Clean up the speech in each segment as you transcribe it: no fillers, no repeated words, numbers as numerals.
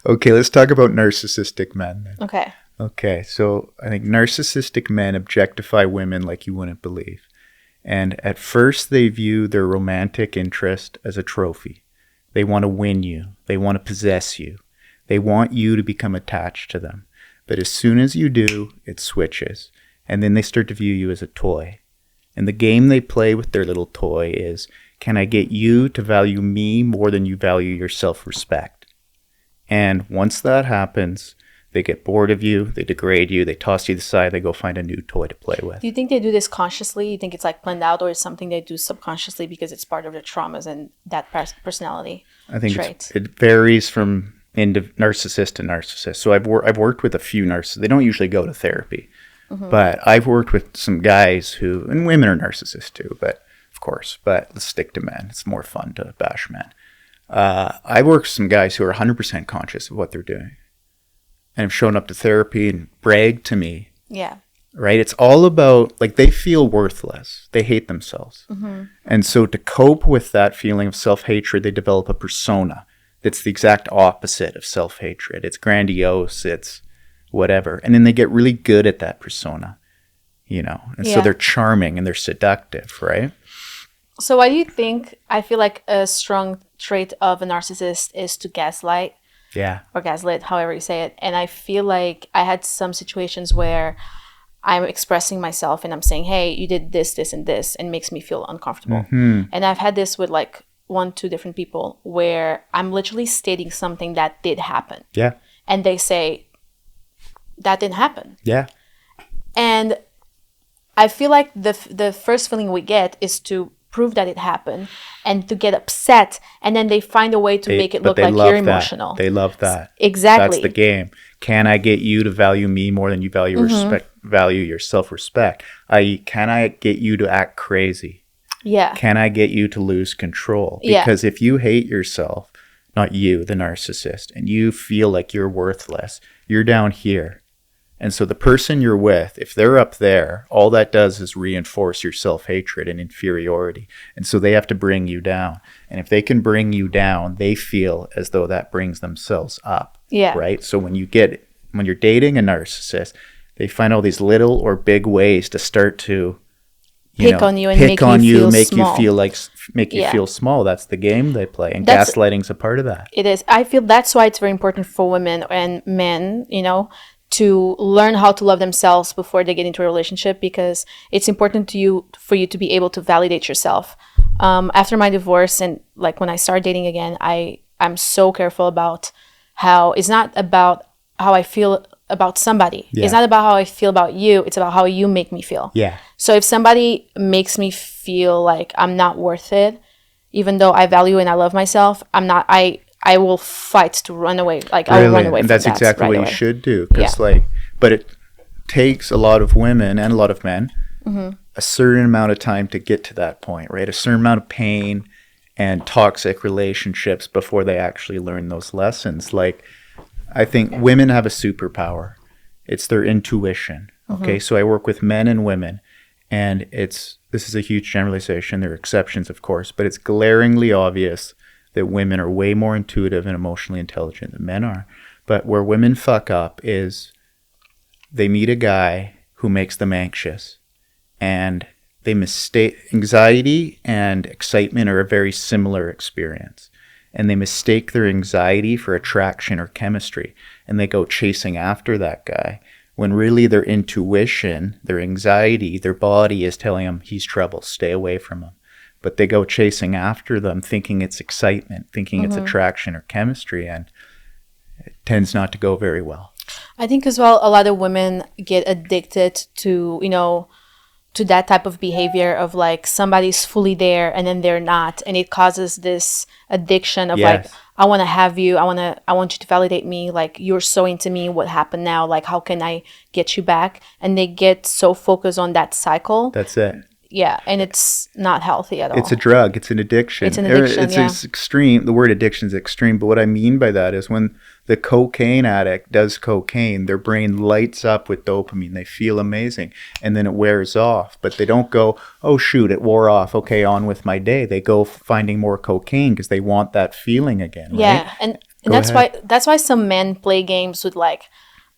Okay, let's talk about narcissistic men then. Okay. Okay, so I think narcissistic men objectify women like you wouldn't believe. And at first, they view their romantic interest as a trophy. They want to win you. They want to possess you. They want you to become attached to them. But as soon as you do, it switches. And then they start to view you as a toy. And the game they play with their little toy is, can I get you to value me more than you value your self-respect? And once that happens, they get bored of you, they degrade you, they toss you aside, they go find a new toy to play with. Do you think they do this consciously? You think it's like planned out, or is something they do subconsciously because it's part of their traumas and that personality I think trait? it varies from narcissist to narcissist. So I've worked with a few narcissists. They don't usually go to therapy. But I've worked with some guys who, and women are narcissists too, but of course, but let's stick to men. It's more fun to bash men. I've worked with some guys who are 100% conscious of what they're doing and have shown up to therapy and bragged to me. Yeah. Right? It's all about, like, they feel worthless. They hate themselves. And so to cope with that feeling of self-hatred, they develop a persona that's the exact opposite of self-hatred. It's grandiose. It's whatever. And then they get really good at that persona, and so they're charming and they're seductive, right? So why do you think, I feel like a strong trait of a narcissist is to gaslight? Yeah. Or gaslit, however you say it. And I feel like I had some situations where I'm expressing myself and I'm saying, hey, you did this, this, and this, and it makes me feel uncomfortable. And I've had this with like 1-2 different people where I'm literally stating something that did happen. Yeah. And they say, that didn't happen. Yeah. And I feel like the first feeling we get is to prove that it happened and to get upset, and then they find a way to make it look like you're emotional. They love that. Exactly. That's the game. Can I get you to value me more than you value value your self-respect? I.e., can I get you to act crazy? Yeah. Can I get you to lose control? Yeah. Because if you hate yourself, not you, the narcissist, and you feel like you're worthless, you're down here. And so the person you're with, if they're up there, all that does is reinforce your self-hatred and inferiority. And so they have to bring you down. And if they can bring you down, they feel as though that brings themselves up. Yeah. Right? So when you're dating a narcissist, they find all these little or big ways to start to pick on you and make you feel small. That's the game they play. And gaslighting's a part of that. It is. I feel that's why it's very important for women and men, to learn how to love themselves before they get into a relationship, because it's important for you to be able to validate yourself. After my divorce and like when I started dating again, I'm so careful about how it's not about how I feel about somebody. Yeah. It's not about how I feel about you. It's about how you make me feel. Yeah. So if somebody makes me feel like I'm not worth it, even though I value and I love myself, I will fight to run away. Like I'll run away from that. And that's exactly what you should do. Because but it takes a lot of women and a lot of men a certain amount of time to get to that point, right? A certain amount of pain and toxic relationships before they actually learn those lessons. Like, I think women have a superpower. It's their intuition. Okay, so I work with men and women, and this is a huge generalization. There are exceptions, of course, but it's glaringly obvious that women are way more intuitive and emotionally intelligent than men are. But where women fuck up is they meet a guy who makes them anxious, and they mistake anxiety and excitement are a very similar experience. And they mistake their anxiety for attraction or chemistry, and they go chasing after that guy when really their intuition, their anxiety, their body is telling them he's trouble, stay away from him. But they go chasing after them thinking it's excitement, thinking it's attraction or chemistry, and it tends not to go very well. I think as well, a lot of women get addicted to, to that type of behavior of like somebody's fully there and then they're not. And it causes this addiction of like, I want to have you. I want you to validate me. Like, you're so into me. What happened now? Like, how can I get you back? And they get so focused on that cycle. That's it. Yeah, and it's not healthy at all. It's a drug. It's an addiction. It's an addiction, It's extreme. The word addiction is extreme. But what I mean by that is when the cocaine addict does cocaine, their brain lights up with dopamine. They feel amazing. And then it wears off. But they don't go, oh, shoot, it wore off. Okay, on with my day. They go finding more cocaine because they want that feeling again, right? Yeah, and that's why some men play games with like,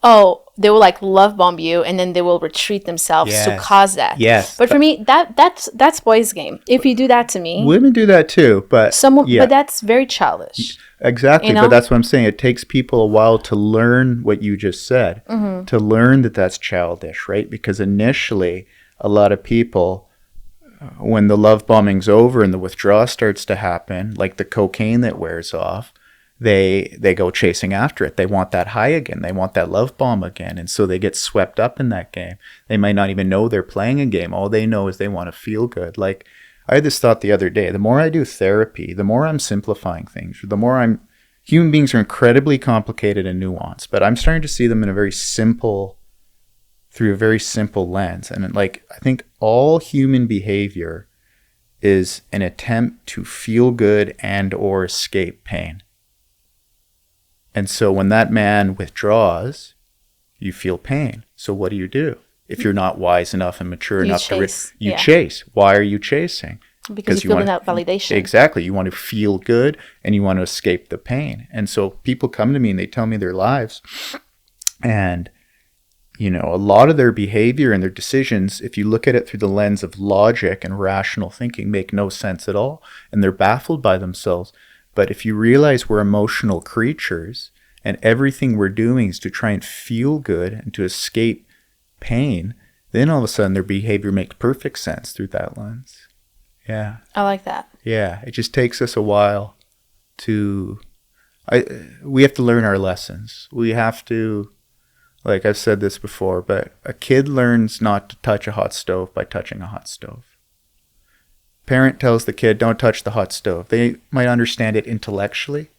oh, they will like love bomb you and then they will retreat themselves to cause that. Yes. But for me, that's boys' game. If you do that to me, women do that too, but but that's very childish. Exactly, but that's what I'm saying. It takes people a while to learn what you just said, to learn that that's childish, right? Because initially, a lot of people, when the love bombing's over and the withdrawal starts to happen, like the cocaine that wears off, they go chasing after it. They want that high again. They want that love bomb again. And so they get swept up in that game. They might not even know they're playing a game. All they know is they want to feel good. Like I had this thought the other day. The more I do therapy, the more I'm simplifying things. The more human beings are incredibly complicated and nuanced, but I'm starting to see them in through a very simple lens. And like, I think all human behavior is an attempt to feel good and or escape pain. And so when that man withdraws, you feel pain. So what do? If you're not wise enough and mature enough to chase. Why are you chasing? Because you feel without validation. Exactly. You want to feel good and you want to escape the pain. And so people come to me and they tell me their lives. And, a lot of their behavior and their decisions, if you look at it through the lens of logic and rational thinking, make no sense at all. And they're baffled by themselves. But if you realize we're emotional creatures and everything we're doing is to try and feel good and to escape pain, then all of a sudden their behavior makes perfect sense through that lens. Yeah. I like that. Yeah. It just takes us a while we have to learn our lessons. We have to, like I've said this before, but a kid learns not to touch a hot stove by touching a hot stove. Parent tells the kid, don't touch the hot stove. They might understand it intellectually,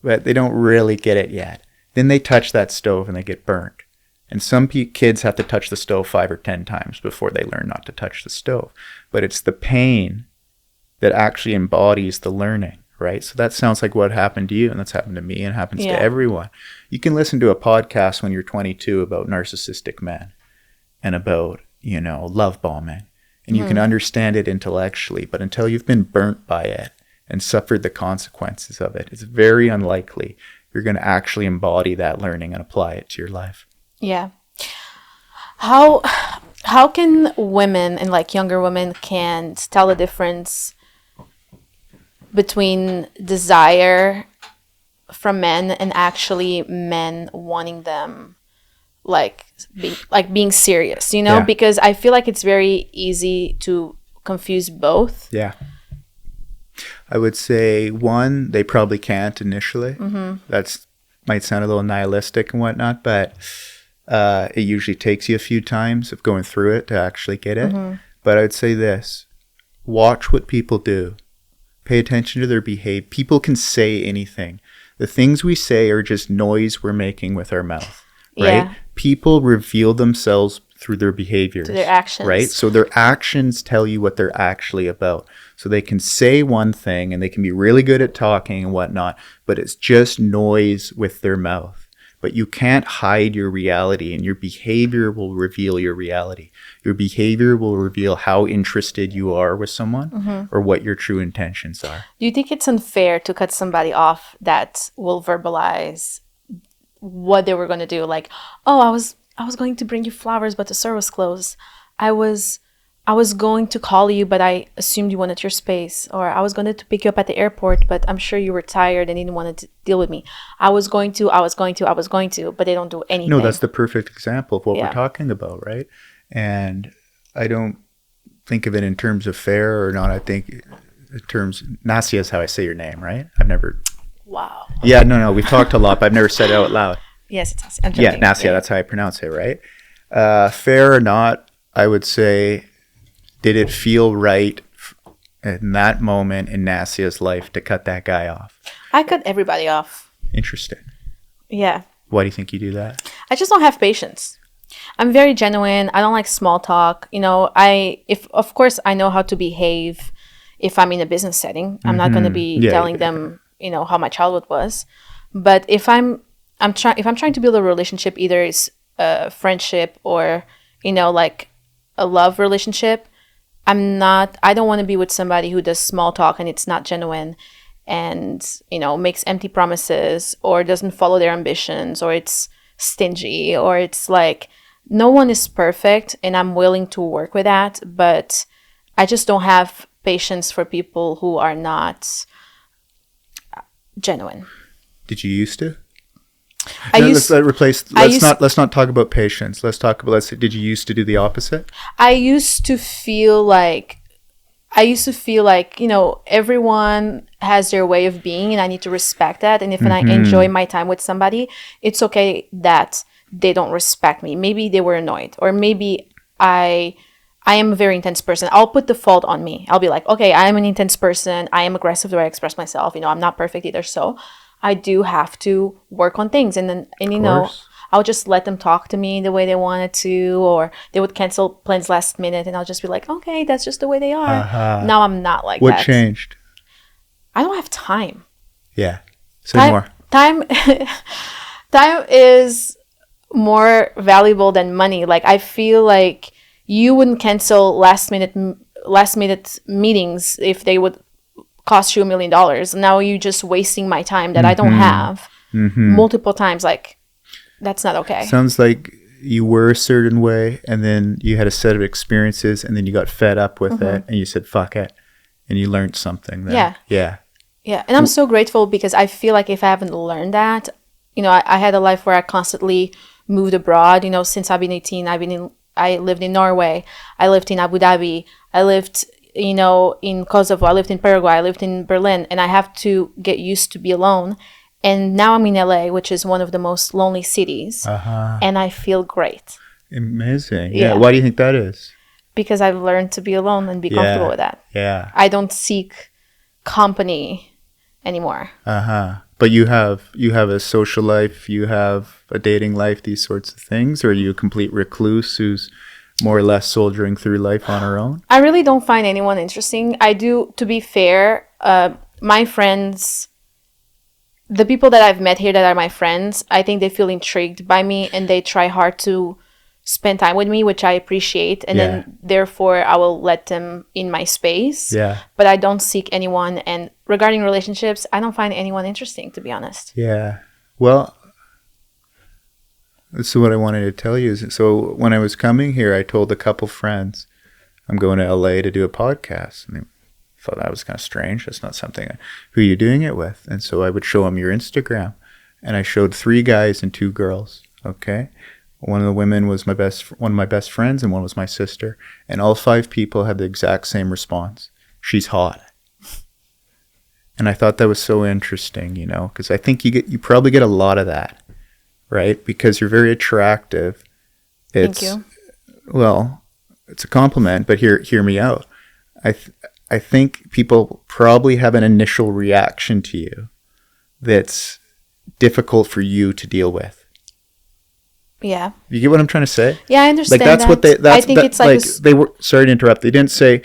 but they don't really get it yet. Then they touch that stove and they get burnt. And some kids have to touch the stove 5 or 10 times before they learn not to touch the stove. But it's the pain that actually embodies the learning, right? So that sounds like what happened to you, and that's happened to me, and happens to everyone. You can listen to a podcast when you're 22 about narcissistic men and about, love bombing. And you can understand it intellectually, but until you've been burnt by it and suffered the consequences of it, it's very unlikely you're going to actually embody that learning and apply it to your life. Yeah. How can women and like younger women can tell the difference between desire from men and actually men wanting them being serious, because I feel like it's very easy to confuse both. Yeah. I would say one, they probably can't initially. That's might sound a little nihilistic and whatnot, but it usually takes you a few times of going through it to actually get it. But I would say this, watch what people do. Pay attention to their behavior. People can say anything. The things we say are just noise we're making with our mouth. Right? Yeah. People reveal themselves through their behaviors. Through their actions. Right? So their actions tell you what they're actually about. So they can say one thing and they can be really good at talking and whatnot, but it's just noise with their mouth. But you can't hide your reality, and your behavior will reveal your reality. Your behavior will reveal how interested you are with someone or what your true intentions are. Do you think it's unfair to cut somebody off that will verbalize what they were going to do? Like, oh, I was going to bring you flowers, but the store was closed. I was going to call you, but I assumed you wanted your space. Or I was going to pick you up at the airport, but I'm sure you were tired and didn't want to deal with me. I was going to, but they don't do anything. No, that's the perfect example of what we're talking about, right? And I don't think of it in terms of fair or not. I think in terms, Nasia is how I say your name, right? I've never... Wow. Yeah, no, we've talked a lot, but I've never said it out loud. Yes, it's Nasia. I'm joking. Yeah, Nasia, that's how I pronounce it, right? Fair or not, I would say, did it feel right in that moment in Nasia's life to cut that guy off? I cut everybody off. Interesting. Yeah. Why do you think you do that? I just don't have patience. I'm very genuine. I don't like small talk. You know, if of course I know how to behave if I'm in a business setting. I'm not going to be Yeah, telling them, you know, how my childhood was. But if I'm trying to build a relationship, either it's a friendship or, you know, like a love relationship, I don't want to be with somebody who does small talk and it's not genuine and, you know, makes empty promises or doesn't follow their ambitions or it's stingy or it's like, no one is perfect and I'm willing to work with that, but I just don't have patience for people who are not genuine. Did you used to? I No, used let's not talk about patience. Let's talk about did you used to do the opposite? I used to feel like you know, everyone has their way of being and I need to respect that. And if I enjoy my time with somebody, it's okay that they don't respect me. Maybe they were annoyed, or maybe I am a very intense person. I'll put the fault on me. I'll be like, okay, I am an intense person. I am aggressive the way I express myself. You know, I'm not perfect either. So I do have to work on things. And you know, I'll just let them talk to me the way they wanted to, or they would cancel plans last minute and I'll just be like, okay, that's just the way they are. Now I'm not like that. What changed? I don't have time. Yeah. Say more. Time is more valuable than money. Like, I feel like you wouldn't cancel last minute meetings if they would cost you $1 million. Now you're just wasting my time that I don't have multiple times. Like, that's not okay. Sounds like you were a certain way and then you had a set of experiences and then you got fed up with it and you said, fuck it. And you learned something then. Yeah. And I'm so grateful because I feel like if I haven't learned that, you know, I had a life where I constantly moved abroad. You know, since I've been 18, I lived in Norway. I lived in Abu Dhabi. I lived, you know, in Kosovo. I lived in Paraguay. I lived in Berlin. And I have to get used to be alone. And now I'm in LA, which is one of the most lonely cities. And I feel great. Amazing. Yeah. Why do you think that is? Because I've learned to be alone and be comfortable with that. Yeah. I don't seek company anymore. But you have a social life, you have a dating life, these sorts of things, or are you a complete recluse who's more or less soldiering through life on her own? I really don't find anyone interesting. I do, to be fair, my friends, the people that I've met here that are my friends, I think they feel intrigued by me and they try hard to spend time with me, which I appreciate. And then therefore I will let them in my space. Yeah. But I don't seek anyone. And regarding relationships, I don't find anyone interesting, to be honest. Yeah. Well, this is what I wanted to tell you. So when I was coming here, I told a couple friends I'm going to LA to do a podcast. And they thought that was kind of strange. That's not something. Who are you doing it with? And so I would show them your Instagram. And I showed 3 guys and 2 girls. Okay. One of the women was one of my best friends, and one was my sister. And all 5 people had the exact same response. She's hot. And I thought that was so interesting, you know, because I think you probably get a lot of that, right? Because you're very attractive. Thank you. Well, it's a compliment, but hear me out. I think people probably have an initial reaction to you that's difficult for you to deal with. Yeah. You get what I'm trying to say? Yeah, I understand. Like that's that. what I think it's like they were. Sorry to interrupt. They didn't say,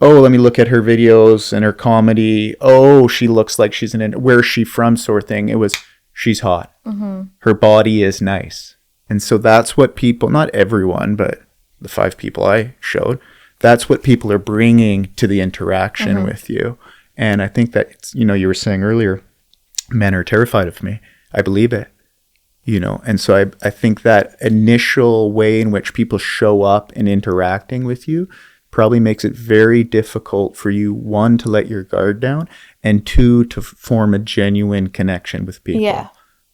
"Oh, let me look at her videos and her comedy. Oh, she looks like she's where's she from?" sort of thing. It was, she's hot. Her body is nice, and so that's what people. Not everyone, but the 5 people I showed. That's what people are bringing to the interaction with you, and I think that, you know, you were saying earlier, men are terrified of me. I believe it. You know, and so I think that initial way in which people show up and interacting with you probably makes it very difficult for you, 1, to let your guard down, and 2, to form a genuine connection with people.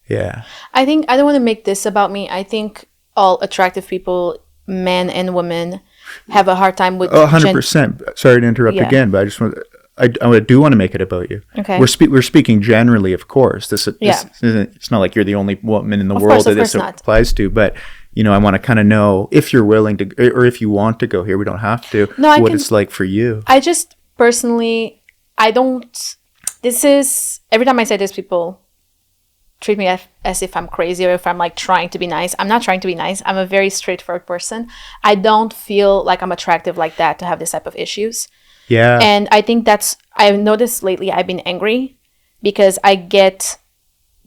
Yeah. I think I don't want to make this about me. I think all attractive people, men and women, have a hard time with 100%. Sorry to interrupt again, but I just want I do want to make it about you. Okay. We're speaking generally, of course. This isn't, it's not like you're the only woman in the world that this applies to, but, you know, I want to kind of know if you're willing to, or if you want to go here. We don't have to. What it's like for you. I just personally, every time I say this, people treat me as if I'm crazy or if I'm like trying to be nice. I'm not trying to be nice. I'm a very straightforward person. I don't feel like I'm attractive like that to have this type of issues. Yeah. And I think I've noticed lately I've been angry because I get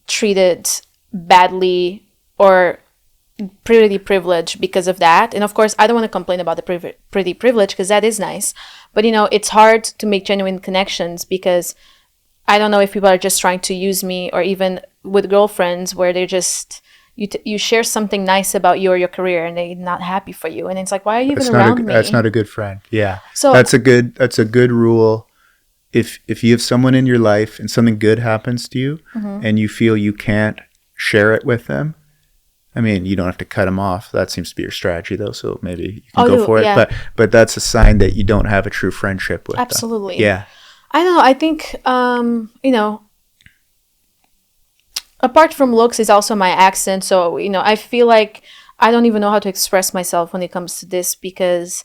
treated badly or pretty privileged because of that. And of course, I don't want to complain about the pretty privilege because that is nice. But, it's hard to make genuine connections because I don't know if people are just trying to use me, or even with girlfriends where they're just, you share something nice about you or your career and they're not happy for you. And it's like, why are you even around me? That's not a good friend. Yeah. So that's a good rule. If you have someone in your life and something good happens to you and you feel you can't share it with them, I mean, you don't have to cut them off. That seems to be your strategy, though. So maybe you can go for it. Yeah. But that's a sign that you don't have a true friendship with them. Absolutely. Yeah. I don't know. I think, apart from looks is also my accent. So, I feel like I don't even know how to express myself when it comes to this because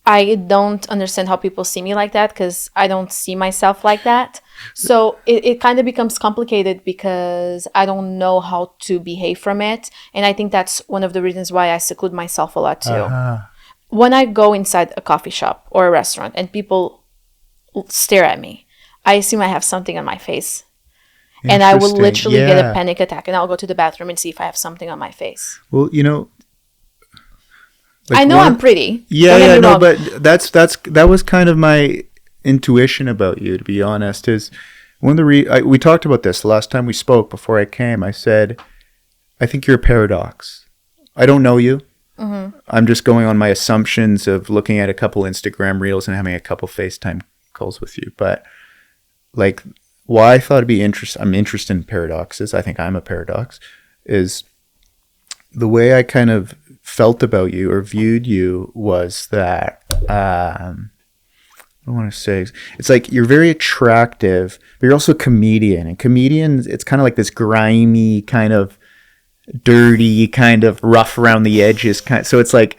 I don't understand how people see me like that because I don't see myself like that. So it kind of becomes complicated because I don't know how to behave from it. And I think that's one of the reasons why I seclude myself a lot too. When I go inside a coffee shop or a restaurant and people stare at me, I assume I have something on my face. And I will literally get a panic attack and I'll go to the bathroom and see if I have something on my face. Well, I know I'm pretty. Yeah, no, but that was kind of my intuition about you, to be honest. Is one of the we talked about this the last time we spoke before I came. I said, I think you're a paradox. I don't know you. I'm just going on my assumptions of looking at a couple Instagram reels and having a couple FaceTime calls with you. But like, why I thought it'd be I'm interested in paradoxes. I think I'm a paradox. Is the way I kind of felt about you or viewed you was that I don't want to say, it's like you're very attractive, but you're also a comedian. And comedians, it's kind of like this grimy, kind of dirty, kind of rough around the edges kind. So it's like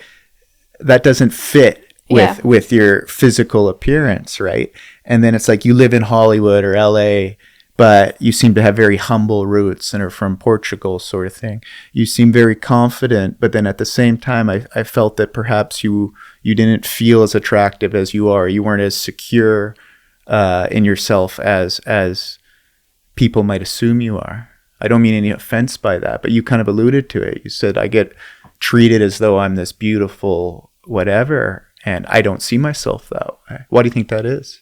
that doesn't fit with your physical appearance, right? And then it's like you live in Hollywood or LA, but you seem to have very humble roots and are from Portugal, sort of thing. You seem very confident, but then at the same time, I felt that perhaps you didn't feel as attractive as you are. You weren't as secure in yourself as people might assume you are. I don't mean any offense by that, but you kind of alluded to it. You said, I get treated as though I'm this beautiful whatever, and I don't see myself that way. Why do you think that is?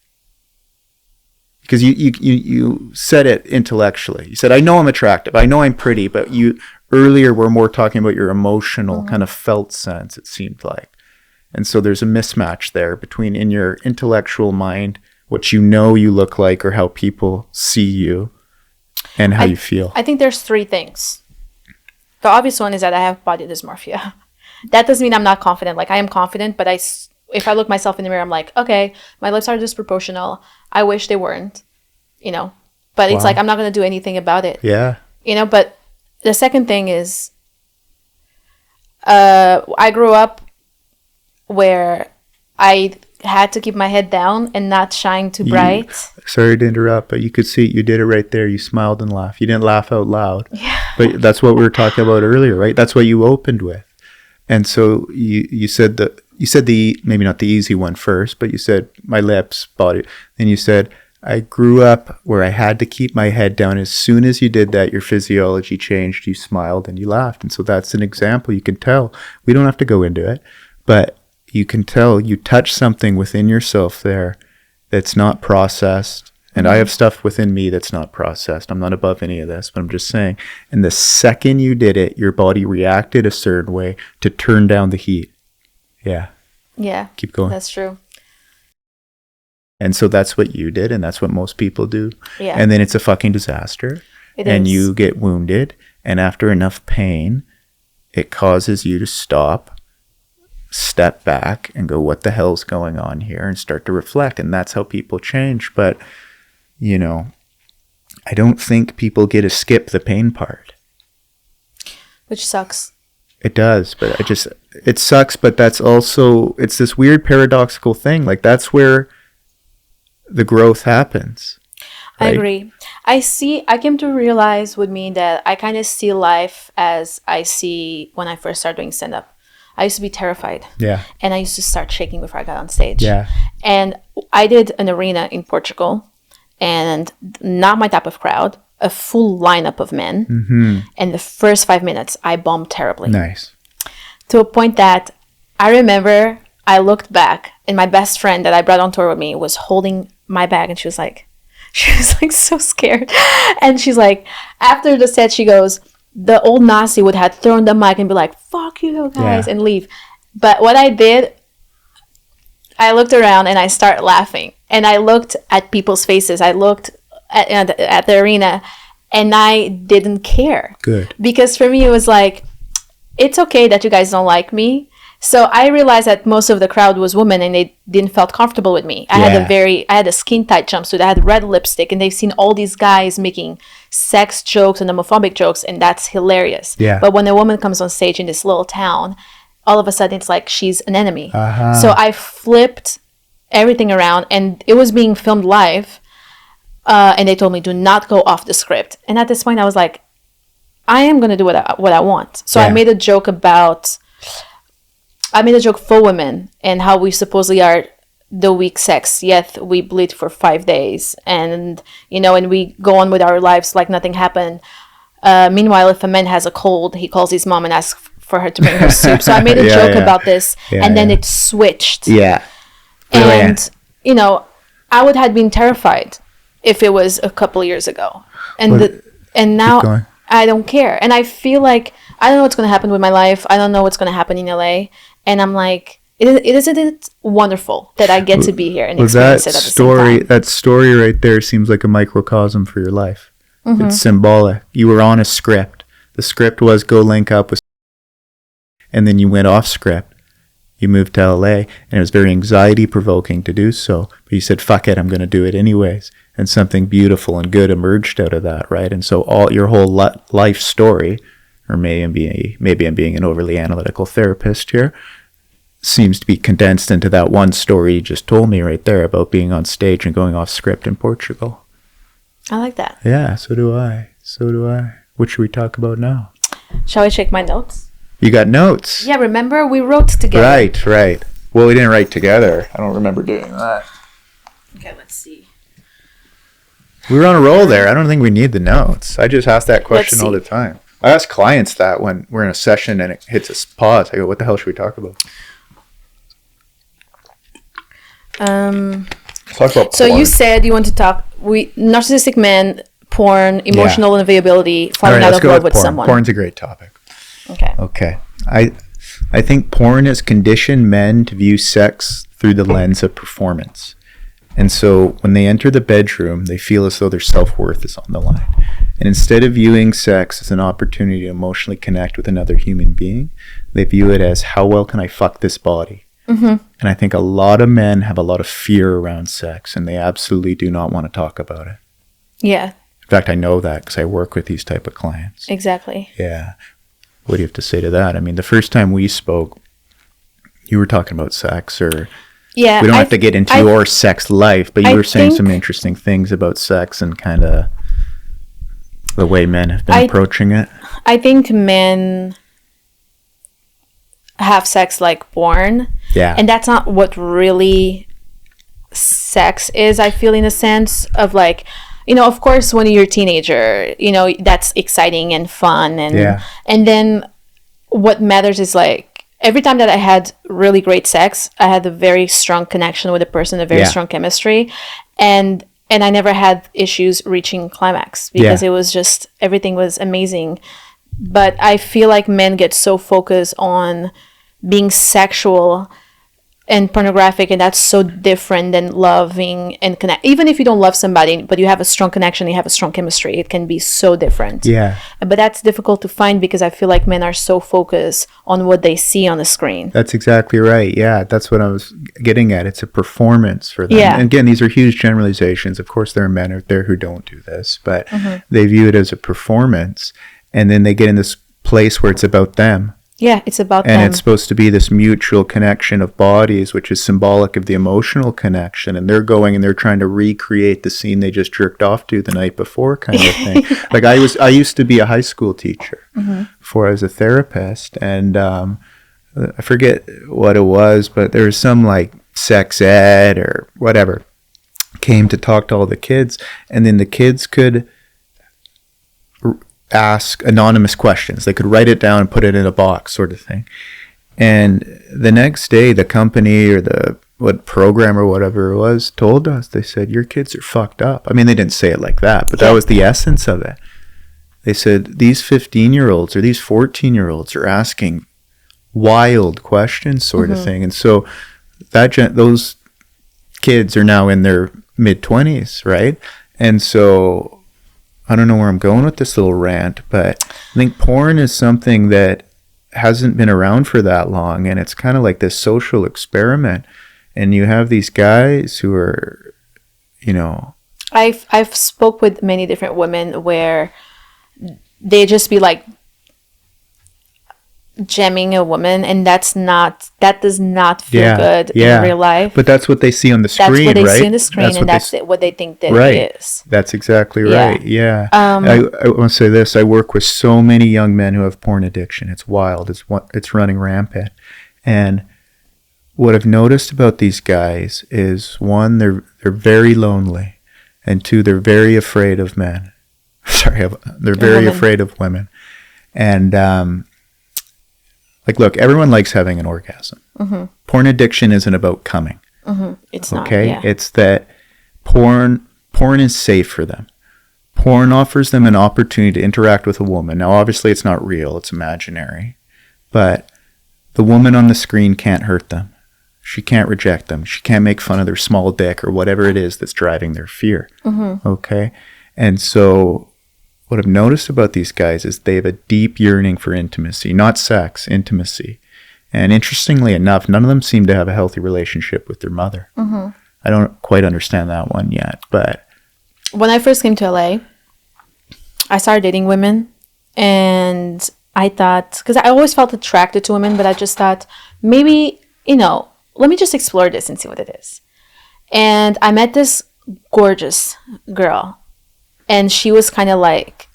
Because you said it intellectually. You said, I know I'm attractive. I know I'm pretty. But you earlier were more talking about your emotional kind of felt sense, it seemed like. And so there's a mismatch there between in your intellectual mind, what you know you look like or how people see you and how you feel. I think there's three things. The obvious one is that I have body dysmorphia. That doesn't mean I'm not confident. Like I am confident, but if I look myself in the mirror, I'm like, okay, my lips are disproportional. I wish they weren't, but it's like, I'm not going to do anything about it. Yeah. But the second thing is, I grew up where I had to keep my head down and not shine too bright. Sorry to interrupt, but you could see you did it right there. You smiled and laughed. You didn't laugh out loud. Yeah. But that's what we were talking about earlier, right? That's what you opened with. And so you said the maybe not the easy one first, but you said my lips, body. Then you said, I grew up where I had to keep my head down. As soon as you did that, your physiology changed. You smiled and you laughed. And so that's an example. You can tell. We don't have to go into it, but you can tell you touch something within yourself there that's not processed. And I have stuff within me that's not processed. I'm not above any of this, but I'm just saying. And the second you did it, your body reacted a certain way to turn down the heat. Yeah. Yeah. Keep going. That's true. And so that's what you did, and that's what most people do. Yeah. And then it's a fucking disaster. And you get wounded, and after enough pain, it causes you to stop, step back, and go, what the hell's going on here? And start to reflect. And that's how people change. But, I don't think people get to skip the pain part. Which sucks. It does, but it sucks, but that's also, it's this weird paradoxical thing. Like that's where the growth happens. I agree. I came to realize with me that I kind of see life as I see when I first started doing stand-up. I used to be terrified. Yeah. And I used to start shaking before I got on stage. Yeah. And I did an arena in Portugal, and not my type of crowd, a full lineup of men. Mm-hmm. And the first 5 minutes, I bombed terribly. Nice. To a point that I remember I looked back, and my best friend that I brought on tour with me was holding my bag, and she was like so scared. And she's like, after the set, she goes, the old Nazi would have thrown the mic and be like, fuck you guys, and leave. But what I did, I looked around and I started laughing. And I looked at people's faces. I looked at the arena, and I didn't care. Good. Because for me, it was like, it's okay that you guys don't like me. So I realized that most of the crowd was women, and they didn't felt comfortable with me. I had a skin tight jumpsuit. I had red lipstick, and they've seen all these guys making sex jokes and homophobic jokes, and that's hilarious. Yeah. But when a woman comes on stage in this little town, all of a sudden it's like she's an enemy. Uh-huh. So I flipped everything around, and it was being filmed live. And they told me, do not go off the script. And at this point, I was like, I am going to do what I want. So I made a joke for women and how we supposedly are the weak sex, yet we bleed for 5 days. And, and we go on with our lives like nothing happened. Meanwhile, if a man has a cold, he calls his mom and asks for her to bring her soup. So I made a joke about this, and then it switched. Yeah. Brilliant. And, I would have been terrified if it was a couple of years ago. And now I don't care. And I feel like I don't know what's going to happen with my life. I don't know what's going to happen in LA. And I'm like, isn't it wonderful that I get to be here and experience it at the same time? That story right there seems like a microcosm for your life. Mm-hmm. It's symbolic. You were on a script. The script was go link up with, and then you went off script. You moved to LA, and it was very anxiety provoking to do so. But you said, fuck it, I'm going to do it anyways. And something beautiful and good emerged out of that, right? And so all your whole life story, or maybe I'm being an overly analytical therapist here, seems to be condensed into that one story you just told me right there about being on stage and going off script in Portugal. I like that. Yeah, so do I. What should we talk about now? Shall I check my notes? You got notes? Yeah, remember we wrote together. Right. Well, we didn't write together. I don't remember doing that. Okay, let's see. We were on a roll there. I don't think we need the notes. I just ask that question all the time. I ask clients that when we're in a session and it hits a pause. I go, what the hell should we talk about? Talk about porn. So you said you want to talk narcissistic men, porn, emotional unavailability, falling out of love with someone. Porn's a great topic. Okay. I think porn has conditioned men to view sex through the lens of performance. And so when they enter the bedroom, they feel as though their self-worth is on the line. And instead of viewing sex as an opportunity to emotionally connect with another human being, they view it as, how well can I fuck this body? Mm-hmm. And I think a lot of men have a lot of fear around sex, and they absolutely do not want to talk about it. Yeah. In fact, I know that because I work with these type of clients. Exactly. Yeah. What do you have to say to that? I mean, the first time we spoke, you were talking about sex, or... Yeah, we don't have to get into your sex life, but you were saying some interesting things about sex and kind of the way men have been approaching it. I think men have sex like porn. Yeah. And that's not what really sex is, I feel, in a sense of like, of course, when you're a teenager, that's exciting and fun. And then what matters is like, every time that I had really great sex, I had a very strong connection with a person, a very strong chemistry. And I never had issues reaching climax because it was just, everything was amazing. But I feel like men get so focused on being sexual and pornographic, and that's so different than loving and connect. Even if you don't love somebody, but you have a strong connection, you have a strong chemistry, it can be so different. Yeah. But that's difficult to find because I feel like men are so focused on what they see on the screen. That's exactly right. Yeah, that's what I was getting at. It's a performance for them. Yeah. And again, these are huge generalizations. Of course, there are men out there who don't do this, but they view it as a performance, and then they get in this place where it's about them. Yeah, it's about And them. it's supposed to be this mutual connection of bodies, which is symbolic of the emotional connection. And they're going and they're trying to recreate the scene they just jerked off to the night before, kind of thing. Like I used to be a high school teacher before I was a therapist, and I forget what it was, but there was some like sex ed or whatever came to talk to all the kids, and then the kids could ask anonymous questions. They could write it down and put it in a box, sort of thing. And the next day, the company or the program or whatever it was told us, they said, your kids are fucked up. I mean, they didn't say it like that, but that was the essence of it. They said, these 15-year-olds or these 14-year-olds are asking wild questions, sort of thing. And so those kids are now in their mid-20s, right? And so I don't know where I'm going with this little rant, but I think porn is something that hasn't been around for that long, and it's kind of like this social experiment. And you have these guys who are, I've spoke with many different women where they just be like jamming a woman, and that does not feel good in real life. But that's what they see on the screen, right? That's what they see on the screen, and that's what they think that it is. That's exactly right. Yeah. I want to say this. I work with so many young men who have porn addiction. It's wild. It's running rampant. And what I've noticed about these guys is, one, they're very lonely, and two, they're very afraid of men. Sorry, they're very afraid of women. And like, look, everyone likes having an orgasm. Porn addiction isn't about coming. It's not. Okay? Yeah. It's that porn is safe for them. Porn offers them an opportunity to interact with a woman. Now, obviously, it's not real. It's imaginary. But the woman on the screen can't hurt them. She can't reject them. She can't make fun of their small dick or whatever it is that's driving their fear. Okay? And so what I've noticed about these guys is they have a deep yearning for intimacy, not sex, intimacy. And interestingly enough, none of them seem to have a healthy relationship with their mother. I don't quite understand that one yet, but when I first came to LA, I started dating women, and I thought, because I always felt attracted to women, but I just thought, maybe, let me just explore this and see what it is. And I met this gorgeous girl, and she was kind of like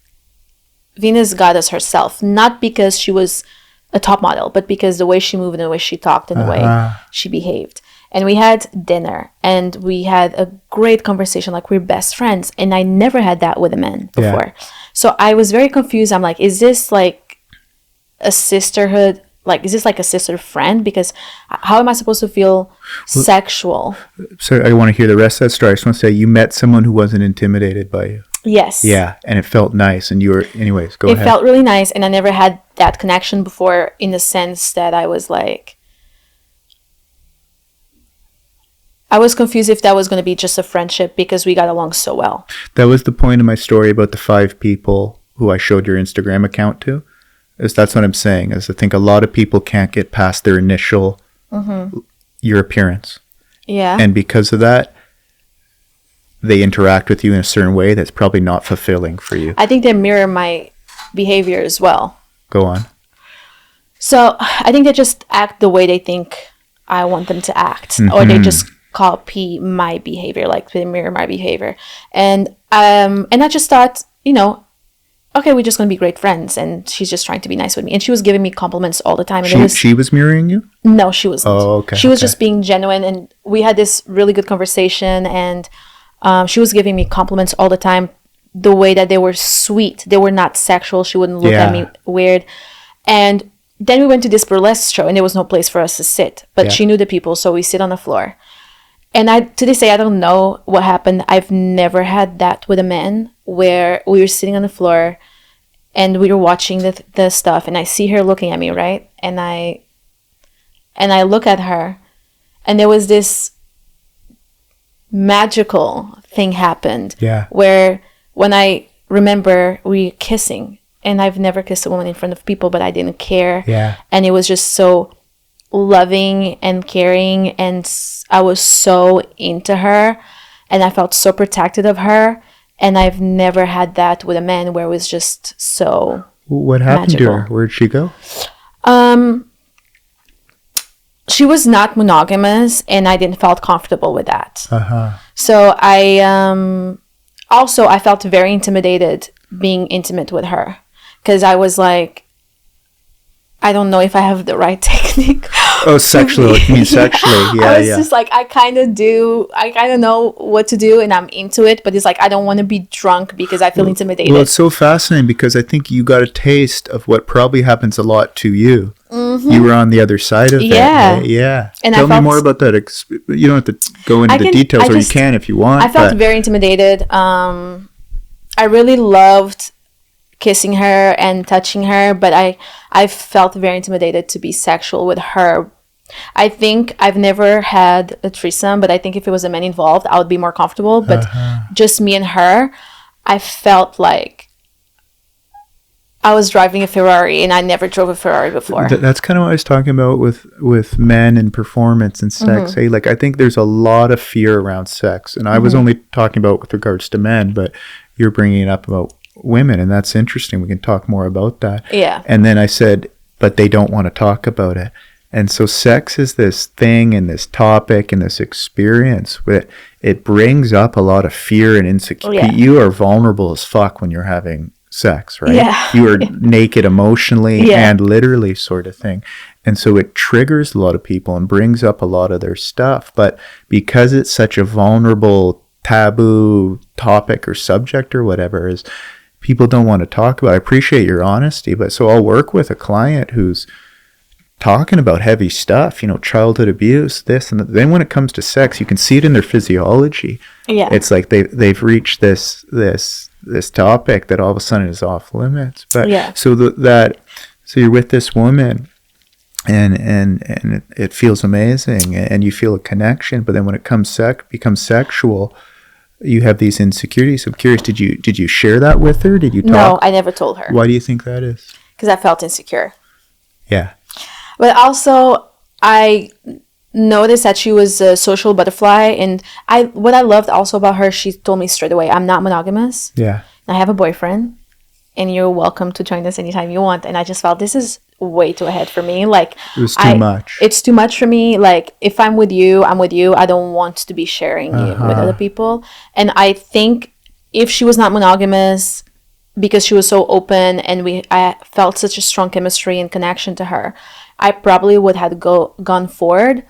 Venus goddess herself, not because she was a top model, but because the way she moved and the way she talked and the way she behaved. And we had dinner, and we had a great conversation, like we're best friends. And I never had that with a man before. So I was very confused. I'm like, is this like a sisterhood? Like, is this like a sister friend? Because how am I supposed to feel sexual? So I want to hear the rest of that story. I just want to say, you met someone who wasn't intimidated by you. Yes. Yeah, and it felt nice, and you were, anyways, go ahead. It felt really nice, and I never had that connection before, in the sense that I was like, I was confused if that was going to be just a friendship because we got along so well. That was the point of my story about the 5 people who I showed your Instagram account to. That's what I'm saying, is I think a lot of people can't get past their initial, your appearance. Yeah. And because of that, they interact with you in a certain way that's probably not fulfilling for you. I think they mirror my behavior as well. Go on. So I think they just act the way they think I want them to act, or they just copy my behavior, like they mirror my behavior. And I just thought, okay, we're just going to be great friends, and she's just trying to be nice with me. And she was giving me compliments all the time. And she was mirroring you? No, she wasn't. Oh, okay. She was just being genuine, and we had this really good conversation, and she was giving me compliments all the time, the way that they were sweet. They were not sexual. She wouldn't look at me weird. And then we went to this burlesque show, and there was no place for us to sit. But she knew the people, so we sit on the floor. And to this day, I don't know what happened. I've never had that with a man, where we were sitting on the floor and we were watching the stuff, and I see her looking at me, right? And I look at her, and there was this magical thing happened. Yeah. Where when I remember we kissing, and I've never kissed a woman in front of people, but I didn't care. Yeah. And it was just so loving and caring, and I was so into her, and I felt so protected of her, and I've never had that with a man, where it was just so What happened magical. to her? Where'd she go? She was not monogamous, and I didn't felt comfortable with that. So I felt very intimidated being intimate with her, because I was like, I don't know if I have the right technique. Oh, sexually. You mean sexually. Yeah, I was just like, I kind of know what to do, and I'm into it, but it's like, I don't want to be drunk because I feel intimidated. Well, it's so fascinating because I think you got a taste of what probably happens a lot to you. You were on the other side of it. Right? Yeah. And Tell me more about that. You don't have to go into the details, or you can if you want. I felt very intimidated. I really loved kissing her and touching her, but I felt very intimidated to be sexual with her. I think I've never had a threesome, but I think if it was a man involved, I would be more comfortable. But just me and her, I felt like I was driving a Ferrari, and I never drove a Ferrari before. That's kind of what I was talking about with men and performance and sex. Hey, like, I think there's a lot of fear around sex, and I was only talking about with regards to men, but you're bringing it up about women, and that's interesting. We can talk more about that. Yeah. And then I said, but they don't want to talk about it. And so sex is this thing and this topic and this experience where it brings up a lot of fear and insecurity. Yeah. You are vulnerable as fuck when you're having sex, right? Yeah. You are naked emotionally and literally, sort of thing. And so it triggers a lot of people and brings up a lot of their stuff. But because it's such a vulnerable, taboo topic or subject or whatever, is people don't want to talk about. I appreciate your honesty, but so I'll work with a client who's talking about heavy stuff, childhood abuse, this, and then when it comes to sex, you can see it in their physiology. Yeah. It's like they've reached this topic that all of a sudden is off limits. But so you're with this woman, and it feels amazing, and you feel a connection. But then when it becomes sexual, you have these insecurities. I'm curious, did you share that with her? Did you talk? No, I never told her. Why do you think that is? Because I felt insecure. Yeah. But also, I noticed that she was a social butterfly, and what I loved also about her, she told me straight away, I'm not monogamous. Yeah. I have a boyfriend, and you're welcome to join us anytime you want. And I just felt this is way too ahead for me. Like, it was too much. It's too much for me. Like, if I'm with you, I'm with you. I don't want to be sharing you with other people. And I think if she was not monogamous, because she was so open and I felt such a strong chemistry and connection to her, I probably would have gone forward.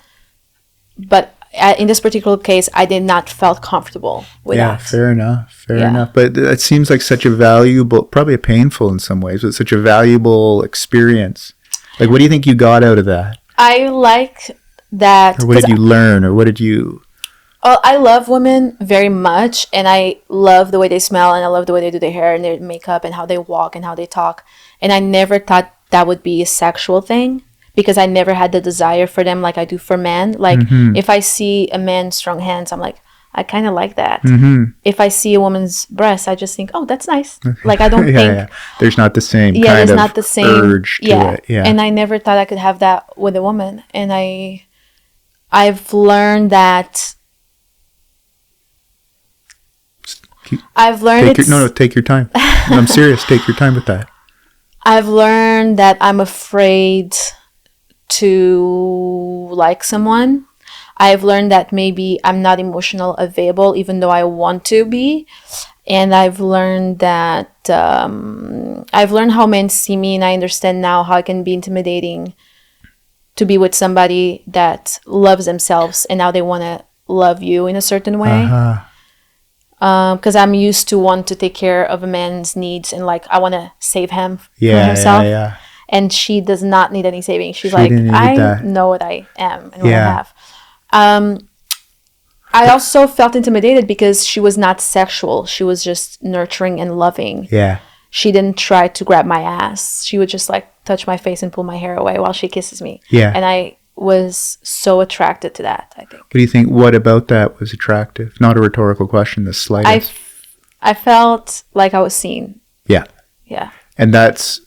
But in this particular case, I did not felt comfortable with that. Fair enough. But it seems like such a valuable, probably painful in some ways, but such a valuable experience. Like, what do you think you got out of that? I like that. Or what did you learn? Or what did you... I love women very much, and I love the way they smell, and I love the way they do their hair and their makeup and how they walk and how they talk. And I never thought that would be a sexual thing, because I never had the desire for them like I do for men. Like, if I see a man's strong hands, I'm like, I kind of like that. If I see a woman's breasts, I just think, oh, that's nice. Like, I don't think... Yeah. There's not the same kind of urge to it. Yeah. And I never thought I could have that with a woman. And I've learned that... Take your time. I'm serious. Take your time with that. I've learned that I'm afraid to like someone. I've learned that maybe I'm not emotional available, even though I want to be. And I've learned that I've learned how men see me, and I understand now how it can be intimidating to be with somebody that loves themselves, and now they want to love you in a certain way. Because I'm used to want to take care of a man's needs, and like I want to save him from himself. Yeah. And she does not need any saving. She's like, I know what I am and what I have. I also felt intimidated because she was not sexual. She was just nurturing and loving. Yeah. She didn't try to grab my ass. She would just like touch my face and pull my hair away while she kisses me. Yeah. And I was so attracted to that, I think. What do you think? What about that was attractive? Not a rhetorical question, the slightest. I felt like I was seen. Yeah. Yeah. And that's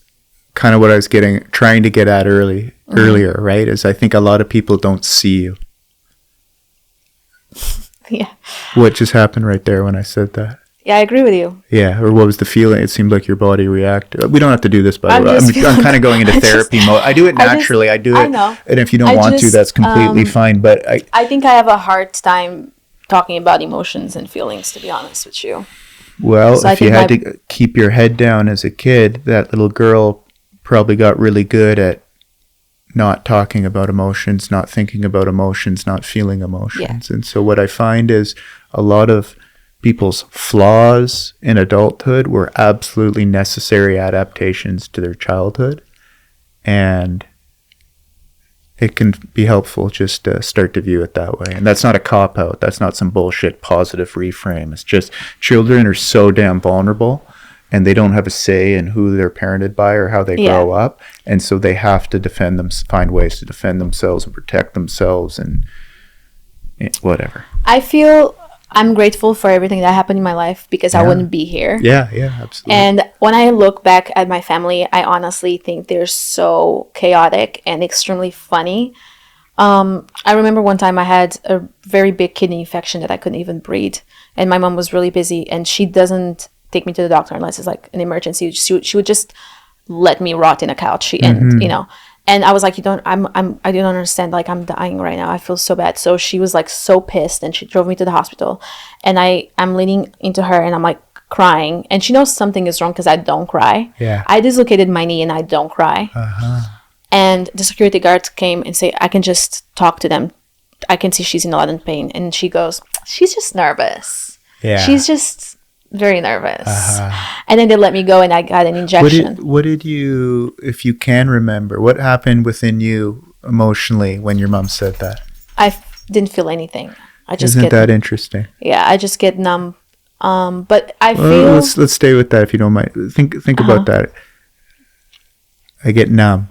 kind of what I was trying to get at earlier, right? Is I think a lot of people don't see you. Yeah. What just happened right there when I said that? Yeah, I agree with you. Yeah, or what was the feeling? It seemed like your body reacted. We don't have to do this, by the way. I'm kind of going into therapy mode. I do it naturally. I do it. I know. And if you don't want to, that's completely fine. But I think I have a hard time talking about emotions and feelings, to be honest with you. Well, so if you had to keep your head down as a kid, that little girl probably got really good at not talking about emotions, not thinking about emotions, not feeling emotions. Yeah. And so what I find is a lot of people's flaws in adulthood were absolutely necessary adaptations to their childhood. And it can be helpful just to start to view it that way. And that's not a cop-out. That's not some bullshit positive reframe. It's just children are so damn vulnerable and they don't have a say in who they're parented by or how they grow up. And so they have to find ways to defend themselves and protect themselves and whatever. I feel I'm grateful for everything that happened in my life because I wouldn't be here. Yeah, absolutely. And when I look back at my family, I honestly think they're so chaotic and extremely funny. I remember one time I had a very big kidney infection that I couldn't even breathe. And my mom was really busy and she doesn't take me to the doctor unless it's like an emergency. She would just let me rot in a couch and, you know. And I was like, I don't understand. Like, I'm dying right now. I feel so bad. So she was like so pissed and she drove me to the hospital. And I'm leaning into her and I'm like crying. And she knows something is wrong because I don't cry. Yeah. I dislocated my knee and I don't cry. And the security guards came and say, I can just talk to them. I can see she's in a lot of pain. And she goes, she's just nervous. Yeah. She's just very nervous. And then they let me go and I got an injection. What did you, if you can remember, what happened within you emotionally when your mom said that? I didn't feel anything. Isn't that interesting? Yeah, I just get numb. But I feel... Let's stay with that if you don't mind. Think about that. I get numb.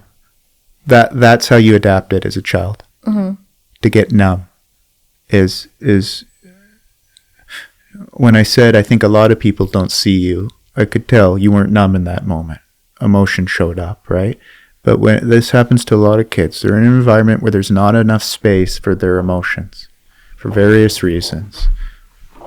That's how you adapted as a child. To get numb is when I said I think a lot of people don't see you, I could tell you weren't numb in that moment. Emotion showed up, right? But when this happens to a lot of kids, they're in an environment where there's not enough space for their emotions for various reasons.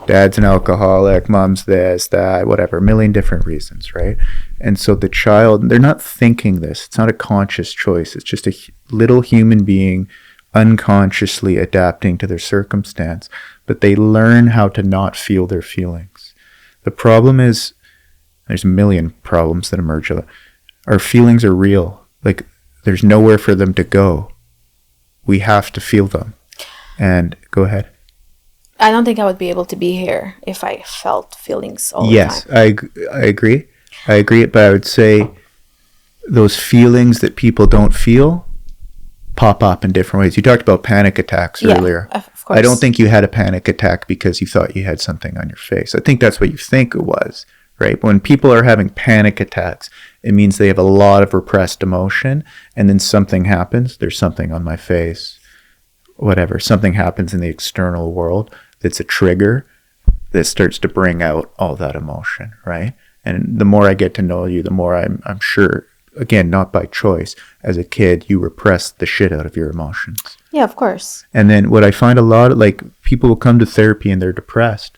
Dad's an alcoholic, mom's this, that, whatever, a million different reasons, right? And so the child, they're not thinking this. It's not a conscious choice. It's just a little human being unconsciously adapting to their circumstance, but they learn how to not feel their feelings. The problem is, there's a million problems that emerge. Our feelings are real. Like, there's nowhere for them to go. We have to feel them. And go ahead. I don't think I would be able to be here if I felt feelings all the time. Yes, I agree. But I would say those feelings that people don't feel pop up in different ways. You talked about panic attacks earlier. Of course. I don't think you had a panic attack because you thought you had something on your face. I think that's what you think it was, right? When people are having panic attacks, it means they have a lot of repressed emotion, and then something happens. There's something on my face, whatever. Something happens in the external world that's a trigger that starts to bring out all that emotion, right? And the more I get to know you, the more I'm sure, again, not by choice, as a kid, you repress the shit out of your emotions. Yeah, of course. And then what I find a lot of, like, people will come to therapy and they're depressed.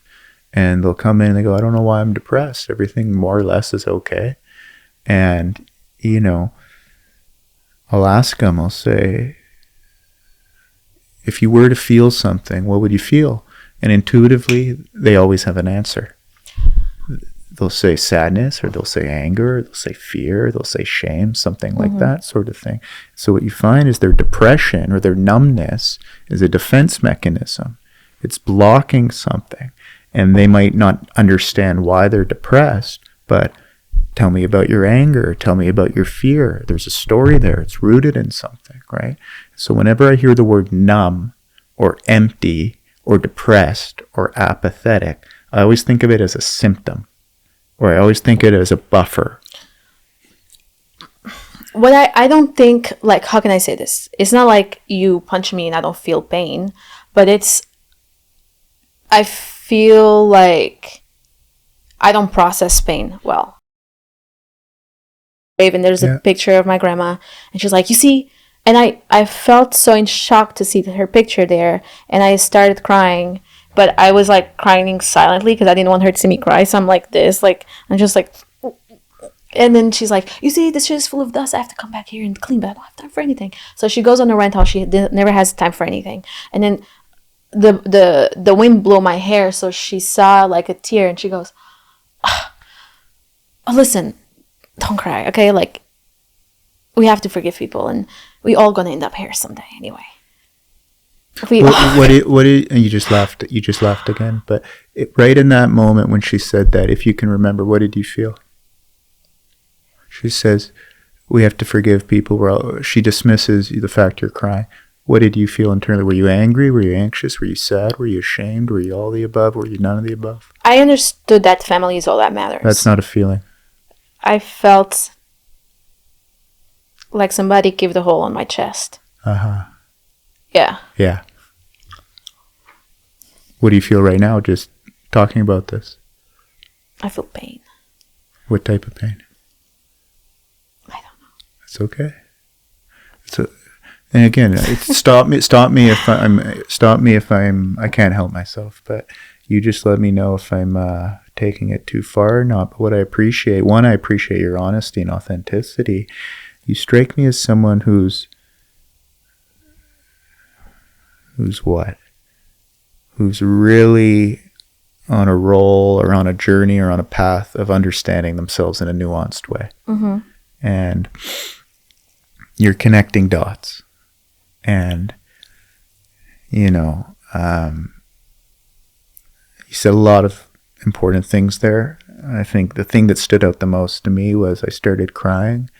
And they'll come in and they go, I don't know why I'm depressed. Everything more or less is okay. And, you know, I'll ask them, I'll say, if you were to feel something, what would you feel? And intuitively, they always have an answer. They'll say sadness, or they'll say anger, or they'll say fear, they'll say shame, something like that sort of thing. So what you find is their depression or their numbness is a defense mechanism. It's blocking something. And they might not understand why they're depressed, but tell me about your anger, tell me about your fear. There's a story there. It's rooted in something, right? So whenever I hear the word numb or empty or depressed or apathetic, I always think of it as a symptom. Or I always think of it as a buffer. What I don't think, like, how can I say this? It's not like you punch me and I don't feel pain, but I feel like I don't process pain well. And there's a picture of my grandma, and she's like, you see, and I felt so in shock to see her picture there, and I started crying, but I was like crying silently because I didn't want her to see me cry. So I'm like this, like I'm just like, and then she's like, you see, this shit is full of dust. I have to come back here and clean, but I don't have time for anything. So she goes on the rental. She never has time for anything. And then the wind blew my hair, so she saw like a tear, and she goes, oh, listen, don't cry, okay? Like, we have to forgive people, and we all gonna end up here someday anyway. And you just laughed again, but right in that moment when she said that, if you can remember, what did you feel? She says, we have to forgive people. She dismisses the fact you're crying. What did you feel internally? Were you angry? Were you anxious? Were you sad? Were you ashamed? Were you all the above? Were you none of the above? I understood that family is all that matters. That's not a feeling. I felt like somebody gave the hole on my chest. Uh-huh. Yeah. Yeah. What do you feel right now just talking about this? I feel pain. What type of pain? I don't know. It's okay. And again, stop me if I can't help myself, but you just let me know if I'm taking it too far or not. But what I appreciate your honesty and authenticity. You strike me as someone who's really on a roll or on a journey or on a path of understanding themselves in a nuanced way. Mm-hmm. And you're connecting dots. And, you said a lot of important things there. I think the thing that stood out the most to me was I started crying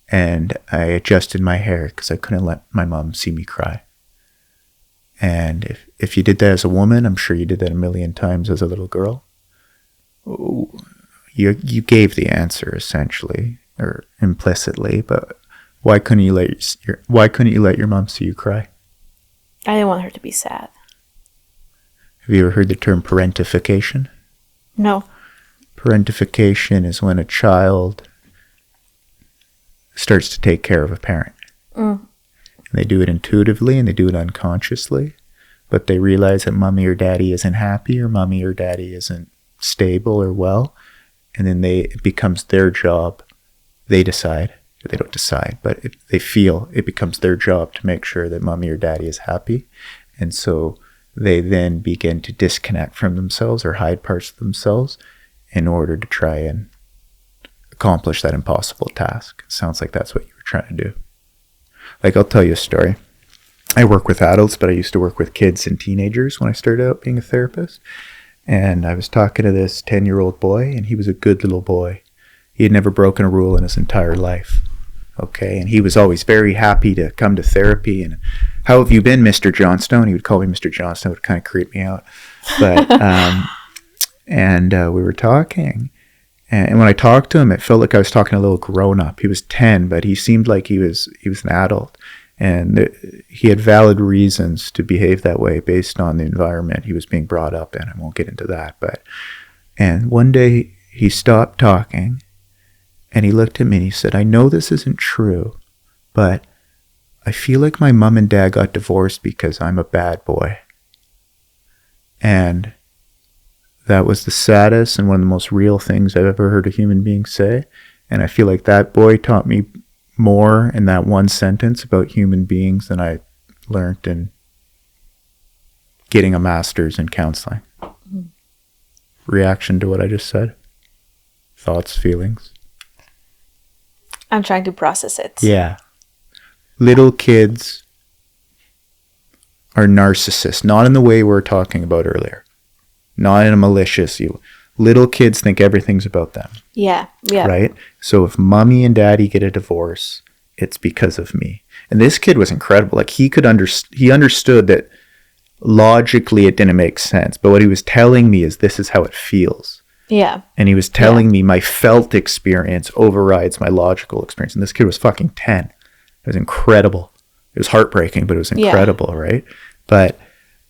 and I adjusted my hair because I couldn't let my mom see me cry. And if you did that as a woman, I'm sure you did that a million times as a little girl. You gave the answer essentially or implicitly, but why couldn't you let your mom see you cry? I didn't want her to be sad. Have you ever heard the term parentification? No. Parentification is when a child starts to take care of a parent. Mm. And they do it intuitively and they do it unconsciously, but they realize that mommy or daddy isn't happy or mommy or daddy isn't stable or well, and then it becomes their job. They decide. They don't decide, but they feel it becomes their job to make sure that mommy or daddy is happy. And so they then begin to disconnect from themselves or hide parts of themselves in order to try and accomplish that impossible task. It sounds like that's what you were trying to do. Like, I'll tell you a story. I work with adults, but I used to work with kids and teenagers when I started out being a therapist. And I was talking to this 10-year-old boy, and he was a good little boy. He had never broken a rule in his entire life. Okay, and he was always very happy to come to therapy. And how have you been, Mr. Johnstone? He would call me Mr. Johnstone. It would kind of creep me out. But we were talking, and when I talked to him, it felt like I was talking to a little grown-up. He was 10, but he seemed like he was an adult, and he had valid reasons to behave that way based on the environment he was being brought up in. I won't get into that, and one day he stopped talking. And he looked at me and he said, I know this isn't true, but I feel like my mom and dad got divorced because I'm a bad boy. And that was the saddest and one of the most real things I've ever heard a human being say. And I feel like that boy taught me more in that one sentence about human beings than I learned in getting a master's in counseling. Mm-hmm. Reaction to what I just said? Thoughts, feelings? I'm trying to process it. Yeah. Little kids are narcissists, not in the way we were talking about earlier. Not in a malicious you. Little kids think everything's about them. Yeah. Right? So if mommy and daddy get a divorce, it's because of me. And this kid was incredible. Like he understood that logically it didn't make sense. But what he was telling me is this is how it feels. Yeah. And he was telling me my felt experience overrides my logical experience. And this kid was fucking 10. It was incredible. It was heartbreaking, but it was incredible, right?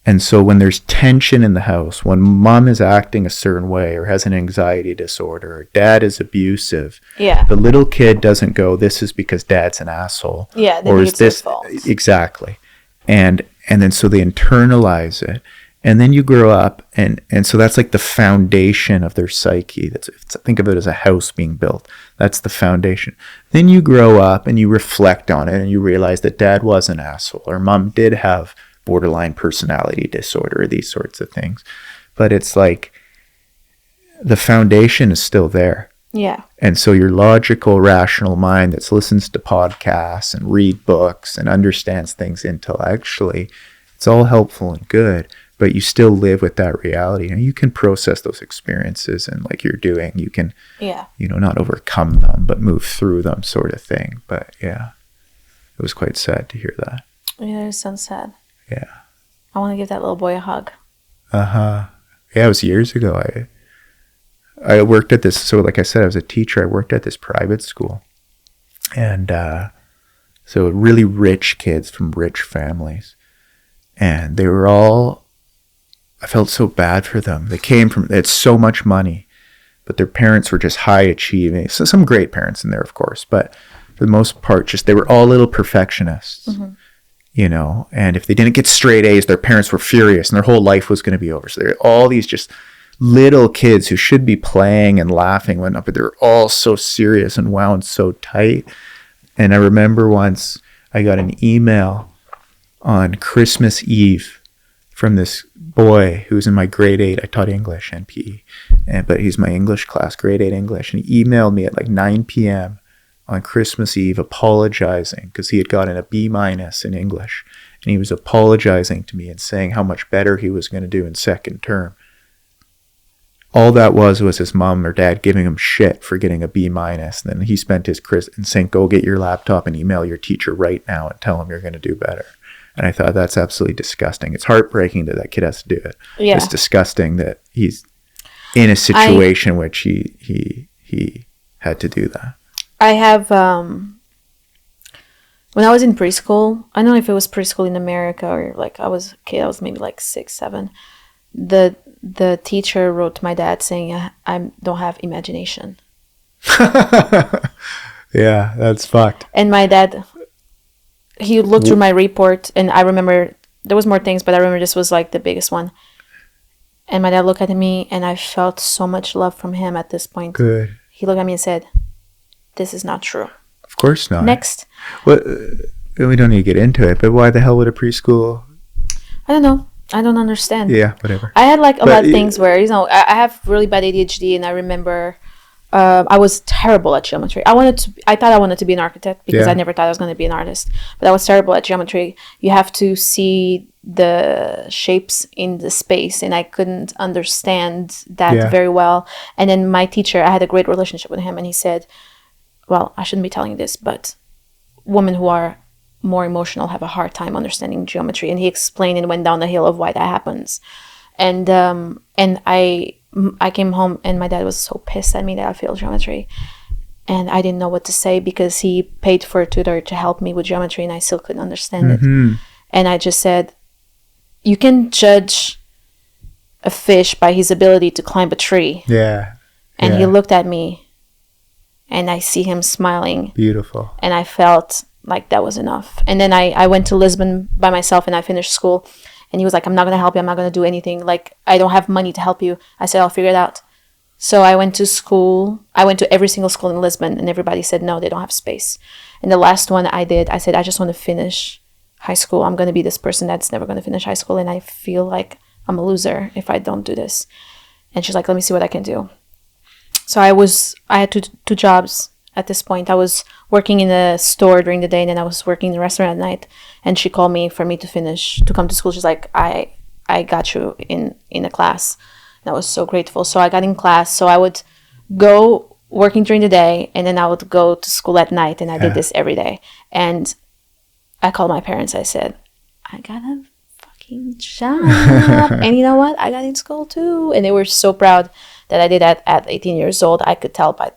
And so when there's tension in the house, when mom is acting a certain way or has an anxiety disorder or dad is abusive, the little kid doesn't go, this is because dad's an asshole. Yeah, or is this fault. Exactly. And then so they internalize it. And then you grow up, and so that's like the foundation of their psyche. Think of it as a house being built. That's the foundation. Then you grow up and you reflect on it, and you realize that dad was an asshole, or mom did have borderline personality disorder, or these sorts of things. But it's like the foundation is still there. Yeah. And so your logical, rational mind that listens to podcasts and read books and understands things intellectually, it's all helpful and good. But you still live with that reality. You can process those experiences, and like you're doing, you can, not overcome them, but move through them, sort of thing. But yeah, it was quite sad to hear that. Yeah, it sounds sad. Yeah. I want to give that little boy a hug. Yeah, it was years ago. I worked at this, so like I said, I was a teacher. I worked at this private school. And so really rich kids from rich families. And they were all, I felt so bad for them. They had so much money, but their parents were just high achieving. So some great parents in there, of course, but for the most part, they were all little perfectionists, and if they didn't get straight A's, their parents were furious and their whole life was going to be over. So they're all these just little kids who should be playing and laughing, but they're all so serious and wound so tight. And I remember once I got an email on Christmas Eve from this boy who was in my grade 8. I taught English and PE, but he's my English class, grade 8 English. And he emailed me at like 9 p.m. on Christmas Eve apologizing because he had gotten a B- in English. And he was apologizing to me and saying how much better he was going to do in second term. All that was his mom or dad giving him shit for getting a B-. And then he spent his Christmas saying, go get your laptop and email your teacher right now and tell him you're going to do better. And I thought, that's absolutely disgusting. It's heartbreaking that kid has to do it. Yeah. It's disgusting that he's in a situation which he had to do that. I have, when I was in preschool, I don't know if it was preschool in America or like I was a kid, I was maybe like 6, 7. The teacher wrote to my dad saying, I don't have imagination. Yeah, that's fucked. And my dad, he looked through my report, and I remember there was more things, but I remember this was like the biggest one. And my dad looked at me, and I felt so much love from him at this point. Good. He looked at me and said, this is not true. Of course not. Next. Well, we don't need to get into it, but why the hell would a preschool? I don't know. I don't understand. Yeah, whatever. I had like a lot of things where, I have really bad ADHD, and I remember I was terrible at geometry. I thought I wanted to be an architect because I never thought I was going to be an artist. But I was terrible at geometry. You have to see the shapes in the space, and I couldn't understand that very well. And then my teacher, I had a great relationship with him, and he said, well, I shouldn't be telling you this, but women who are more emotional have a hard time understanding geometry. And he explained and went down the hill of why that happens. And I came home, and my dad was so pissed at me that I failed geometry. And I didn't know what to say because he paid for a tutor to help me with geometry, and I still couldn't understand it. And I just said, you can judge a fish by his ability to climb a tree. Yeah. And he looked at me, and I see him smiling. Beautiful. And I felt like that was enough. And then I went to Lisbon by myself, and I finished school. And he was like, I'm not going to help you. I'm not going to do anything. Like, I don't have money to help you. I said, I'll figure it out. So I went to school. I went to every single school in Lisbon, and everybody said, no, they don't have space. And the last one I did, I said, I just want to finish high school. I'm going to be this person that's never going to finish high school, and I feel like I'm a loser if I don't do this. And she's like, let me see what I can do. So I had two jobs at this point. I was working in a store during the day, and then I was working in the restaurant at night. And she called me for me to come to school. She's like, I got you in a class. And I was so grateful. So I got in class. So I would go working during the day, and then I would go to school at night. And I did this every day. And I called my parents. I said, I got a fucking job. And you know what? I got in school too. And they were so proud that I did that at 18 years old. I could tell by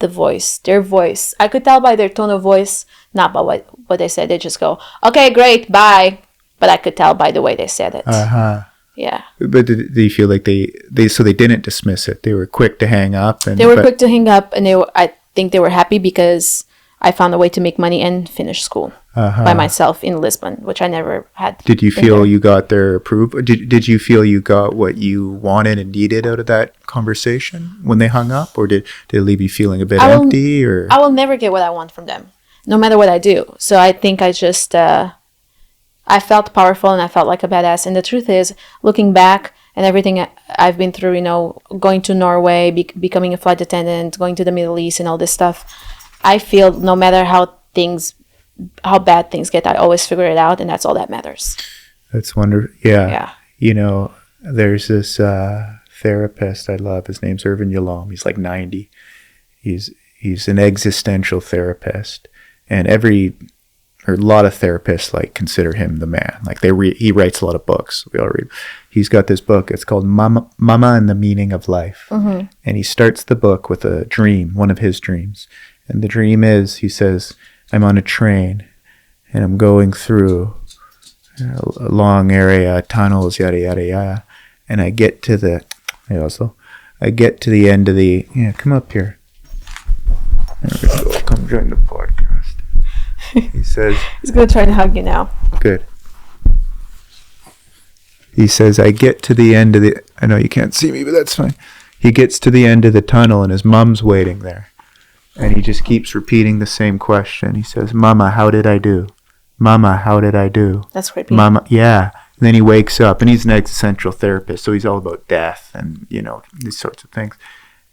their voice. I could tell by their tone of voice, not by what they said. They just go, okay, great, bye. But I could tell by the way they said it. Yeah. But did you feel like they didn't dismiss it? They were quick to hang up. Quick to hang up, and I think they were happy because I found a way to make money and finish school by myself in Lisbon, which I never had. Did you feel you got their approval? Did you feel you got what you wanted and needed out of that conversation when they hung up, or did it leave you feeling a bit empty? Or I will never get what I want from them, no matter what I do. So I think I just I felt powerful and I felt like a badass. And the truth is, looking back and everything I've been through, you know, going to Norway, becoming a flight attendant, going to the Middle East, and all this stuff, I feel no matter how bad things get, I always figure it out, and that's all that matters. That's wonderful. Yeah. You know, there's this therapist I love. His name's Irvin Yalom. He's like 90. He's an existential therapist, and a lot of therapists like consider him the man. Like he writes a lot of books. We all read. He's got this book. It's called Mama and the Meaning of Life, and he starts the book with a dream, one of his dreams. And the dream is, he says, I'm on a train and I'm going through a long area, tunnels, yada, yada, yada. And I get to the end of the, come up here. There we go. Come join the podcast. He says, he's going to try to hug you now. Good. He says, I get to the end of I know you can't see me, but that's fine. He gets to the end of the tunnel and his mom's waiting there. And he just keeps repeating the same question. He says, Mama, how did I do? Mama, how did I do? That's creepy. Mama, yeah. And then he wakes up, and he's an existential therapist, so he's all about death and, these sorts of things.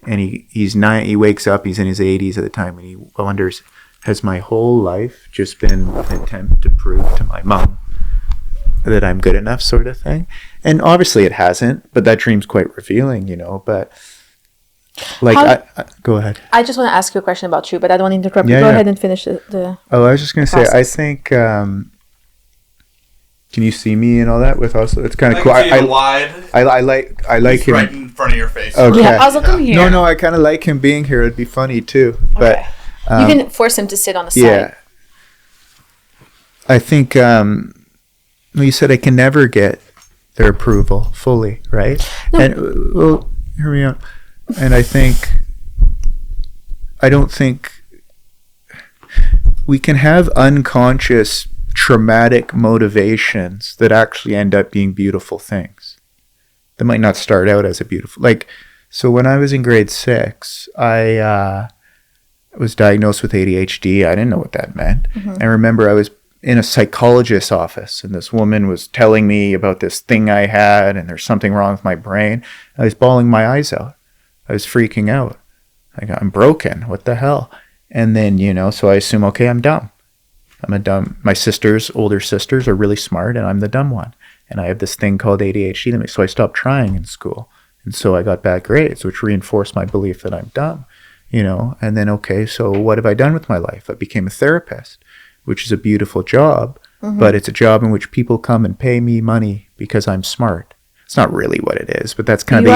And he wakes up, he's in his 80s at the time, and he wonders, has my whole life just been an attempt to prove to my mom that I'm good enough, sort of thing? And obviously it hasn't, but that dream's quite revealing, but... go ahead. I just want to ask you a question about you, but I don't want to interrupt you. Go ahead and finish the I was just going to say, I think, can you see me and all that with us? It's kind of cool. I like him. Right in front of your face. Okay. Yeah, I was looking here. No, I kind of like him being here. It'd be funny too. But you can force him to sit on the side. Yeah. I think, you said I can never get their approval fully, right? No. And, well, hear me out. And I don't think we can have unconscious traumatic motivations that actually end up being beautiful things. They might not start out as a beautiful, so when I was in grade 6, I was diagnosed with ADHD. I didn't know what that meant. I remember I was in a psychologist's office, and this woman was telling me about this thing I had, and there's something wrong with my brain. I was bawling my eyes out. I was freaking out. I'm broken. What the hell? And then, so I assume, okay, I'm dumb. My older sisters are really smart, and I'm the dumb one. And I have this thing called ADHD. So I stopped trying in school. And so I got bad grades, which reinforced my belief that I'm dumb, And then, okay, so what have I done with my life? I became a therapist, which is a beautiful job, but it's a job in which people come and pay me money because I'm smart. It's not really what it is, but that's kind of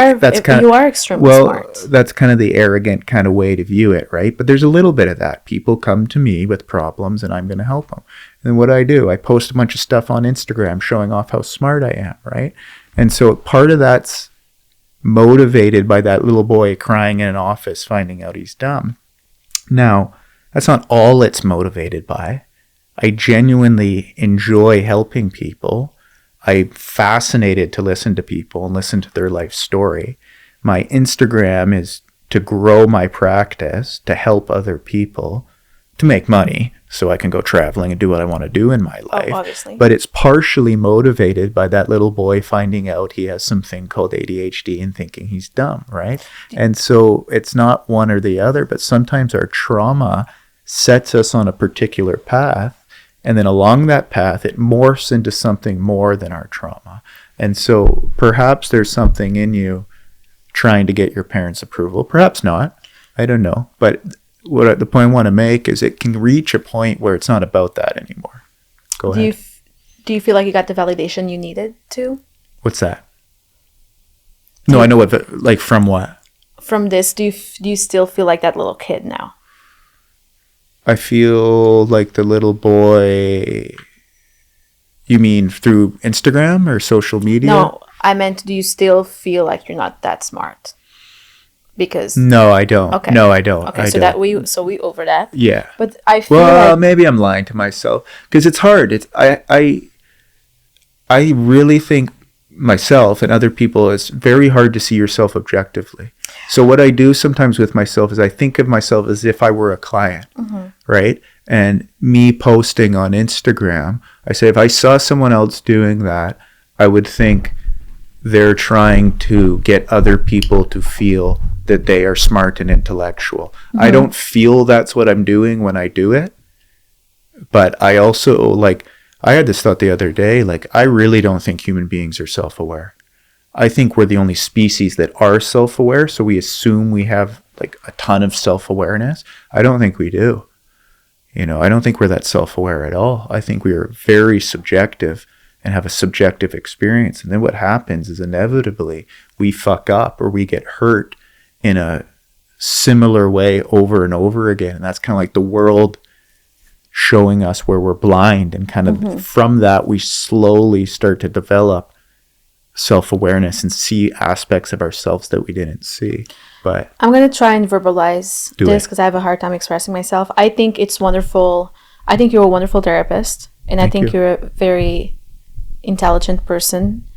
you are extremely smart. That's kind of the arrogant kind of way to view it, right? But there's a little bit of that. People come to me with problems, and I'm going to help them. And what do? I post a bunch of stuff on Instagram showing off how smart I am, right? And so part of that's motivated by that little boy crying in an office, finding out he's dumb. Now, that's not all it's motivated by. I genuinely enjoy helping people. I'm fascinated to listen to people and listen to their life story. My Instagram is to grow my practice, to help other people, to make money so I can go traveling and do what I want to do in my life. Obviously. But it's partially motivated by that little boy finding out he has something called ADHD and thinking he's dumb, right? And so it's not one or the other, but sometimes our trauma sets us on a particular path. And then along that path, it morphs into something more than our trauma. And so perhaps there's something in you trying to get your parents' approval. Perhaps not. I don't know. But the point I want to make is it can reach a point where it's not about that anymore. Go ahead. Do you feel like you got the validation you needed to? What's that? No, I know what, from what? From this, do you still feel like that little kid now? I feel like the little boy. You mean through Instagram or social media? No, I meant, do you still feel like you're not that smart? Because No, I don't. Okay. No, I don't. okay, I so don't. we over that. Yeah. But I feel Well, like maybe I'm lying to myself because it's hard. I really think myself and other people, it's very hard to see yourself objectively. So what I do sometimes with myself is I think of myself as if I were a client, right? And me posting on Instagram, I say if I saw someone else doing that, I would think they're trying to get other people to feel that they are smart and intellectual. I don't feel that's what I'm doing when I do it. But I also, like, I had this thought the other day, like, I really don't think human beings are self-aware. I think we're the only species that are self-aware, so we assume we have, like, a ton of self-awareness. I don't think we do. You know, I don't think we're that self-aware at all. I think we are very subjective and have a subjective experience. And then what happens is inevitably we fuck up or we get hurt in a similar way over and over again. And that's kind of like the world showing us where we're blind, and kind of from that we slowly start to develop self-awareness and see aspects of ourselves that we didn't see. But I'm going to try and verbalize Do this it. because I have a hard time expressing myself. I think it's wonderful. I think you're a wonderful therapist, and I Thank think you. you're a very intelligent person.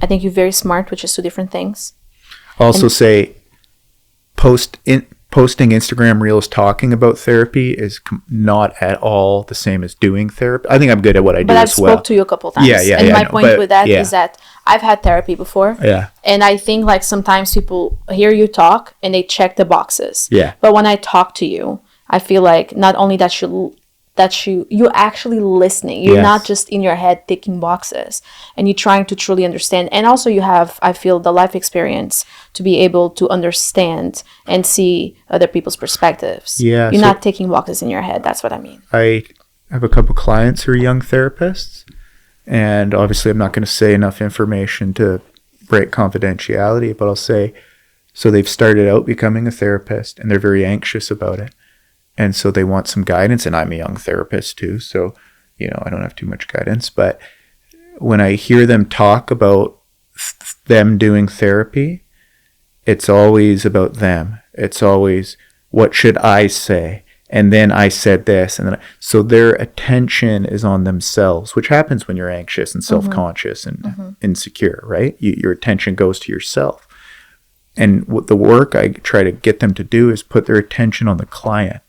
I think you're very smart, which is two different things. also say posting Instagram reels talking about therapy is not at all the same as doing therapy. I think I'm good at what I do But I've as well. spoke to you a couple times. Yeah, And I my know, point but with that yeah. is that I've had therapy before. Yeah. And I think like sometimes people hear you talk and they check the boxes. Yeah. But when I talk to you, I feel like not only that you're actually listening. You're Yes. not just in your head ticking boxes, and you're trying to truly understand. And also you have, I feel, the life experience to be able to understand and see other people's perspectives. Yeah, You're so- not ticking boxes in your head. That's what I mean. I have a couple clients who are young therapists, and obviously I'm not going to say enough information to break confidentiality, but I'll say, so they've started out becoming a therapist and they're very anxious about it. And so they want some guidance, and I'm a young therapist too, so, you know, I don't have too much guidance. But when I hear them talk about them doing therapy, it's always about them. It's always, what should I say? And then I said this. And then so their attention is on themselves, which happens when you're anxious and self-conscious and insecure, right? Your attention goes to yourself. And what the work I try to get them to do is put their attention on the client.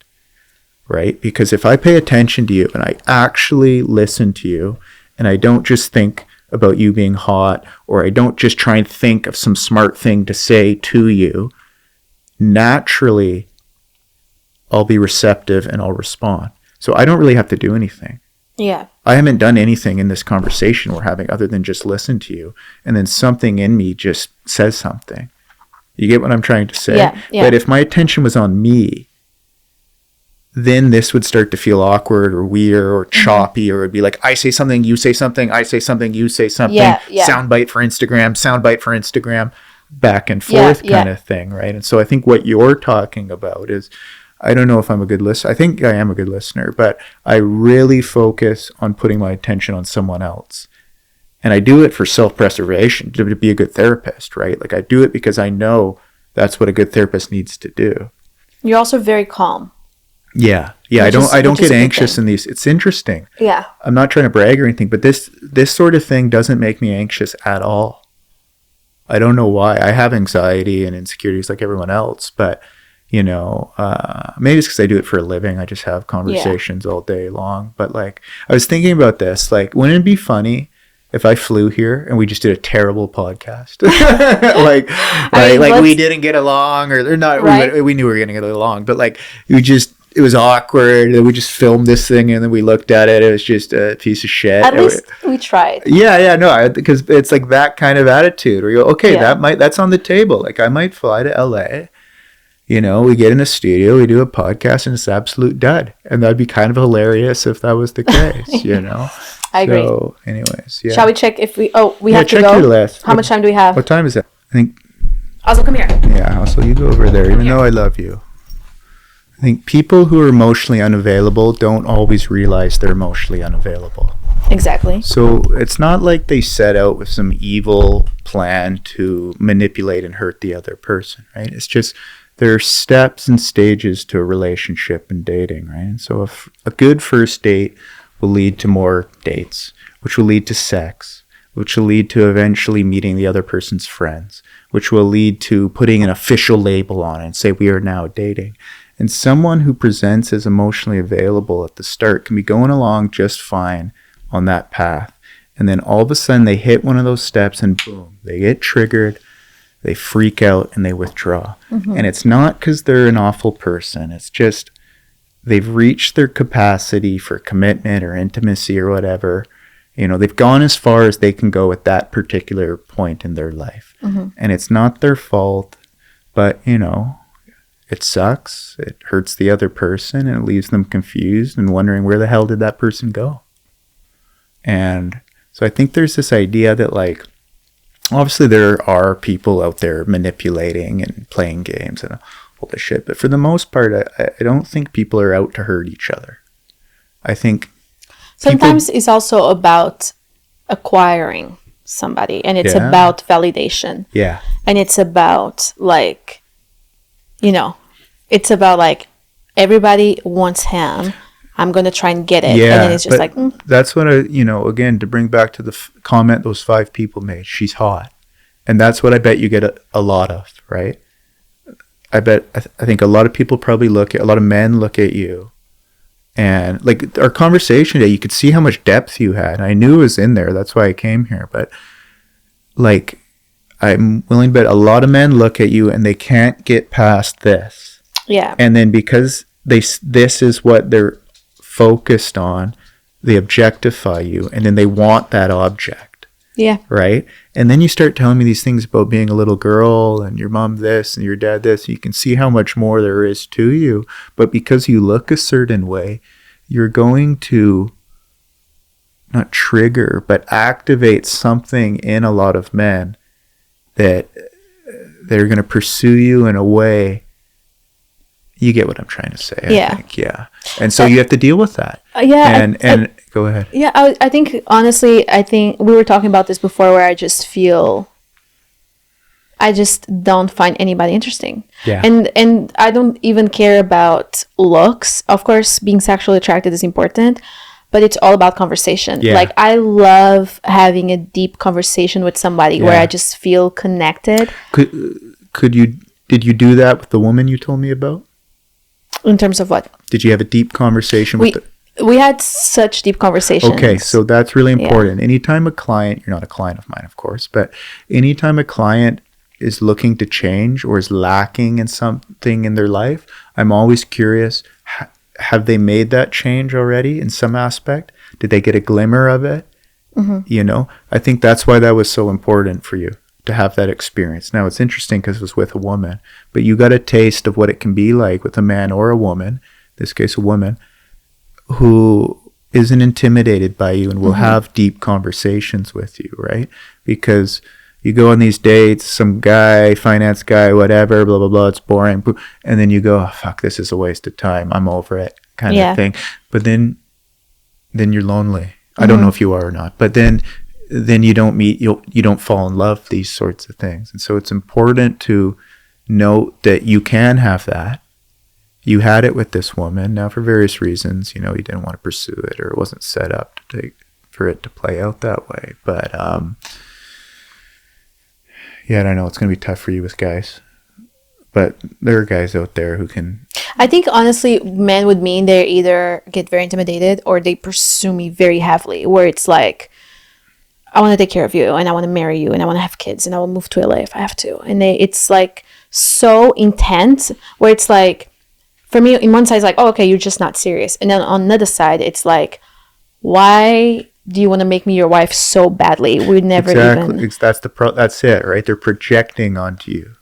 Right? Because if I pay attention to you and I actually listen to you, and I don't just think about you being hot, or I don't just try and think of some smart thing to say to you, naturally I'll be receptive and I'll respond. So I don't really have to do anything. Yeah. I haven't done anything in this conversation we're having other than just listen to you, and then something in me just says something. You get what I'm trying to say? Yeah. But if my attention was on me, then this would start to feel awkward or weird or choppy, or it'd be like, I say something, you say something, I say something, you say something, Yeah. soundbite for Instagram, back and forth kind of thing, right? And so I think what you're talking about is, I don't know if I'm a good listener. I think I am a good listener, but I really focus on putting my attention on someone else. And I do it for self-preservation, to be a good therapist, right? Like, I do it because I know that's what a good therapist needs to do. You're also very calm. Yeah. I don't get anxious in these. It's interesting. Yeah. I'm not trying to brag or anything, but this sort of thing doesn't make me anxious at all. I don't know why. I have anxiety and insecurities like everyone else, but you know, maybe it's because I do it for a living. I just have conversations all day long. But like, I was thinking about this. Like, wouldn't it be funny if I flew here and we just did a terrible podcast? like we didn't get along, or not. Right? We knew we were going to get along, but like it was awkward. We just filmed this thing and then we looked at it. It was just a piece of shit. At least we tried. Yeah, no, because it's like that kind of attitude where you go, okay, that's on the table. Like, I might fly to LA. You know, we get in a studio, we do a podcast, and it's absolute dud. And that'd be kind of hilarious if that was the case, you know? I agree. So, anyways, yeah. Shall we check if we have to check go? Your list. How much time do we have? What time is it? I think. Also, come here. Yeah, also, you go over there, even though I love you. I think people who are emotionally unavailable don't always realize they're emotionally unavailable. Exactly. So it's not like they set out with some evil plan to manipulate and hurt the other person, right? It's just there are steps and stages to a relationship and dating, right? And so if a good first date will lead to more dates, which will lead to sex, which will lead to eventually meeting the other person's friends, which will lead to putting an official label on it and say we are now dating. And someone who presents as emotionally available at the start can be going along just fine on that path. And then all of a sudden they hit one of those steps and boom, they get triggered, they freak out and they withdraw. And it's not because they're an awful person. It's just they've reached their capacity for commitment or intimacy or whatever. You know, they've gone as far as they can go at that particular point in their life. And it's not their fault, but, you know, it sucks. It hurts the other person and it leaves them confused and wondering where the hell did that person go? And so I think there's this idea that, like, obviously there are people out there manipulating and playing games and all this shit. But for the most part, I don't think people are out to hurt each other. I think sometimes it's also about acquiring somebody, and it's about validation. Yeah. And it's about, like, you know, it's about, like, everybody wants him. I'm going to try and get it. Yeah, and then it's just like, that's what again, to bring back to the comment those 5 people made, she's hot. And that's what I bet you get a lot of, right? I think a lot of people probably a lot of men look at you. And like our conversation today, you could see how much depth you had. I knew it was in there. That's why I came here. But like, I'm willing to bet a lot of men look at you and they can't get past this. Yeah. And then because this is what they're focused on, they objectify you, and then they want that object. Yeah. Right? And then you start telling me these things about being a little girl and your mom this and your dad this. You can see how much more there is to you. But because you look a certain way, you're going to not trigger, but activate something in a lot of men that they're going to pursue you in a way. You get what I'm trying to say, I think. Yeah. And so you have to deal with that. And go ahead. Yeah, I think, honestly, we were talking about this before, where I just don't find anybody interesting. Yeah. And I don't even care about looks. Of course, being sexually attracted is important, but it's all about conversation. Yeah. Like, I love having a deep conversation with somebody where I just feel connected. Did you do that with the woman you told me about? In terms of what? Did you have a deep conversation with We had such deep conversations. Okay, so that's really important. Yeah. Anytime a client, you're not a client of mine, of course, but anytime a client is looking to change or is lacking in something in their life, I'm always curious, have they made that change already in some aspect? Did they get a glimmer of it? You know, I think that's why that was so important for you, to have that experience. Now, it's interesting because it was with a woman, but you got a taste of what it can be like with a man or a woman, in this case a woman, who isn't intimidated by you and will have deep conversations with you, right? Because you go on these dates, some guy, finance guy, whatever, blah, blah, blah, it's boring. And then you go, oh, fuck, this is a waste of time. I'm over it, kind of thing. But then you're lonely. I don't know if you are or not, but then you don't you don't fall in love, these sorts of things. And so it's important to note that you can have that. You had it with this woman. Now, for various reasons, you know, you didn't want to pursue it, or it wasn't set up for it to play out that way. But yeah, I don't know. It's going to be tough for you with guys. But there are guys out there who can... I think, honestly, men with me, they either get very intimidated or they pursue me very heavily, where it's like, I want to take care of you, and I want to marry you, and I want to have kids, and I will move to LA if I have to. And it's like so intense, where it's like, for me, in one side, it's like, oh, okay, you're just not serious. And then on another side, it's like, why do you want to make me your wife so badly? We never even... That's it, right? They're projecting onto you.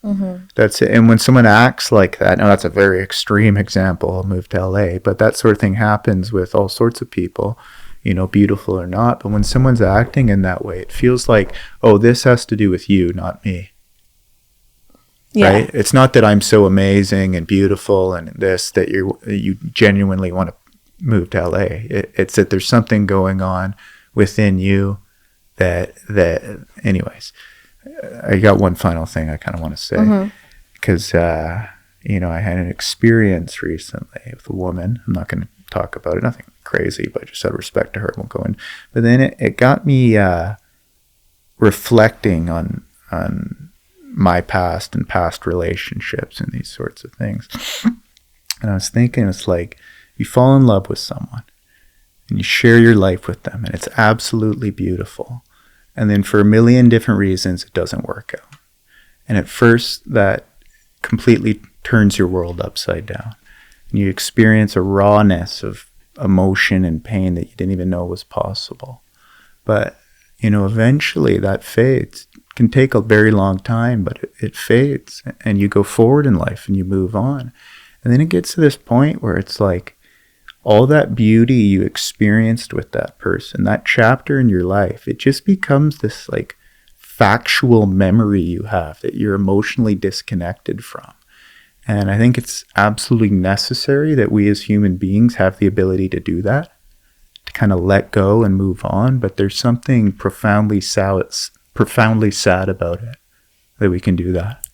That's it. And when someone acts like that, now that's a very extreme example, I'll move to LA, but that sort of thing happens with all sorts of people, you know, beautiful or not. But when someone's acting in that way, it feels like, oh, this has to do with you, not me. Yeah. Right? It's not that I'm so amazing and beautiful and this, that you genuinely want to move to LA. It's that there's something going on within you that anyways, I got one final thing I kind of want to say, because you know, I had an experience recently with a woman. I'm not going to talk about it, nothing crazy, but just out of respect to her, I won't go in. But then it got me reflecting on my past and past relationships and these sorts of things. And I was thinking, it's like you fall in love with someone and you share your life with them, and it's absolutely beautiful. And then for a million different reasons, it doesn't work out. And at first, that completely turns your world upside down. And you experience a rawness of emotion and pain that you didn't even know was possible. But, you know, eventually that fades. It can take a very long time, but it fades. And you go forward in life and you move on. And then it gets to this point where it's like all that beauty you experienced with that person, that chapter in your life, it just becomes this like factual memory you have that you're emotionally disconnected from. And I think it's absolutely necessary that we as human beings have the ability to do that, to kind of let go and move on. But there's something profoundly sad about it, that we can do that.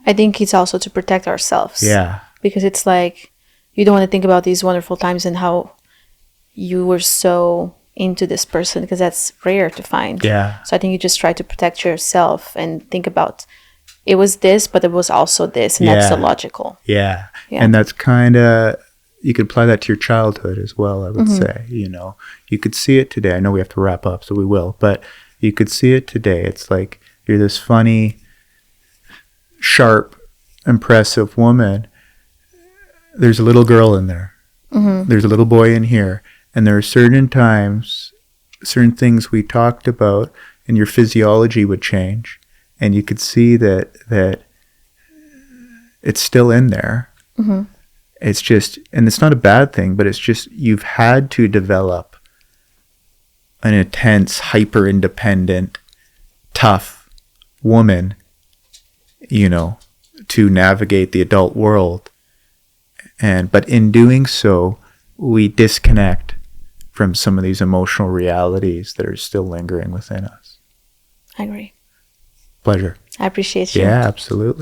I think it's also to protect ourselves. Yeah. Because it's like, you don't want to think about these wonderful times and how you were so into this person, because that's rare to find. Yeah. So I think you just try to protect yourself and think about, it was this, but it was also this, and that's the logical. Yeah. And that's kind of, you could apply that to your childhood as well, I would say. You know, you could see it today. I know we have to wrap up, so we will. But you could see it today. It's like you're this funny, sharp, impressive woman. There's a little girl in there. There's a little boy in here. And there are certain times, certain things we talked about, and your physiology would change. And you could see that it's still in there. It's just, and it's not a bad thing, but it's just, you've had to develop an intense, hyper-independent, tough woman, you know, to navigate the adult world. But in doing so, we disconnect from some of these emotional realities that are still lingering within us. I agree. Pleasure. I appreciate you. Yeah, absolutely.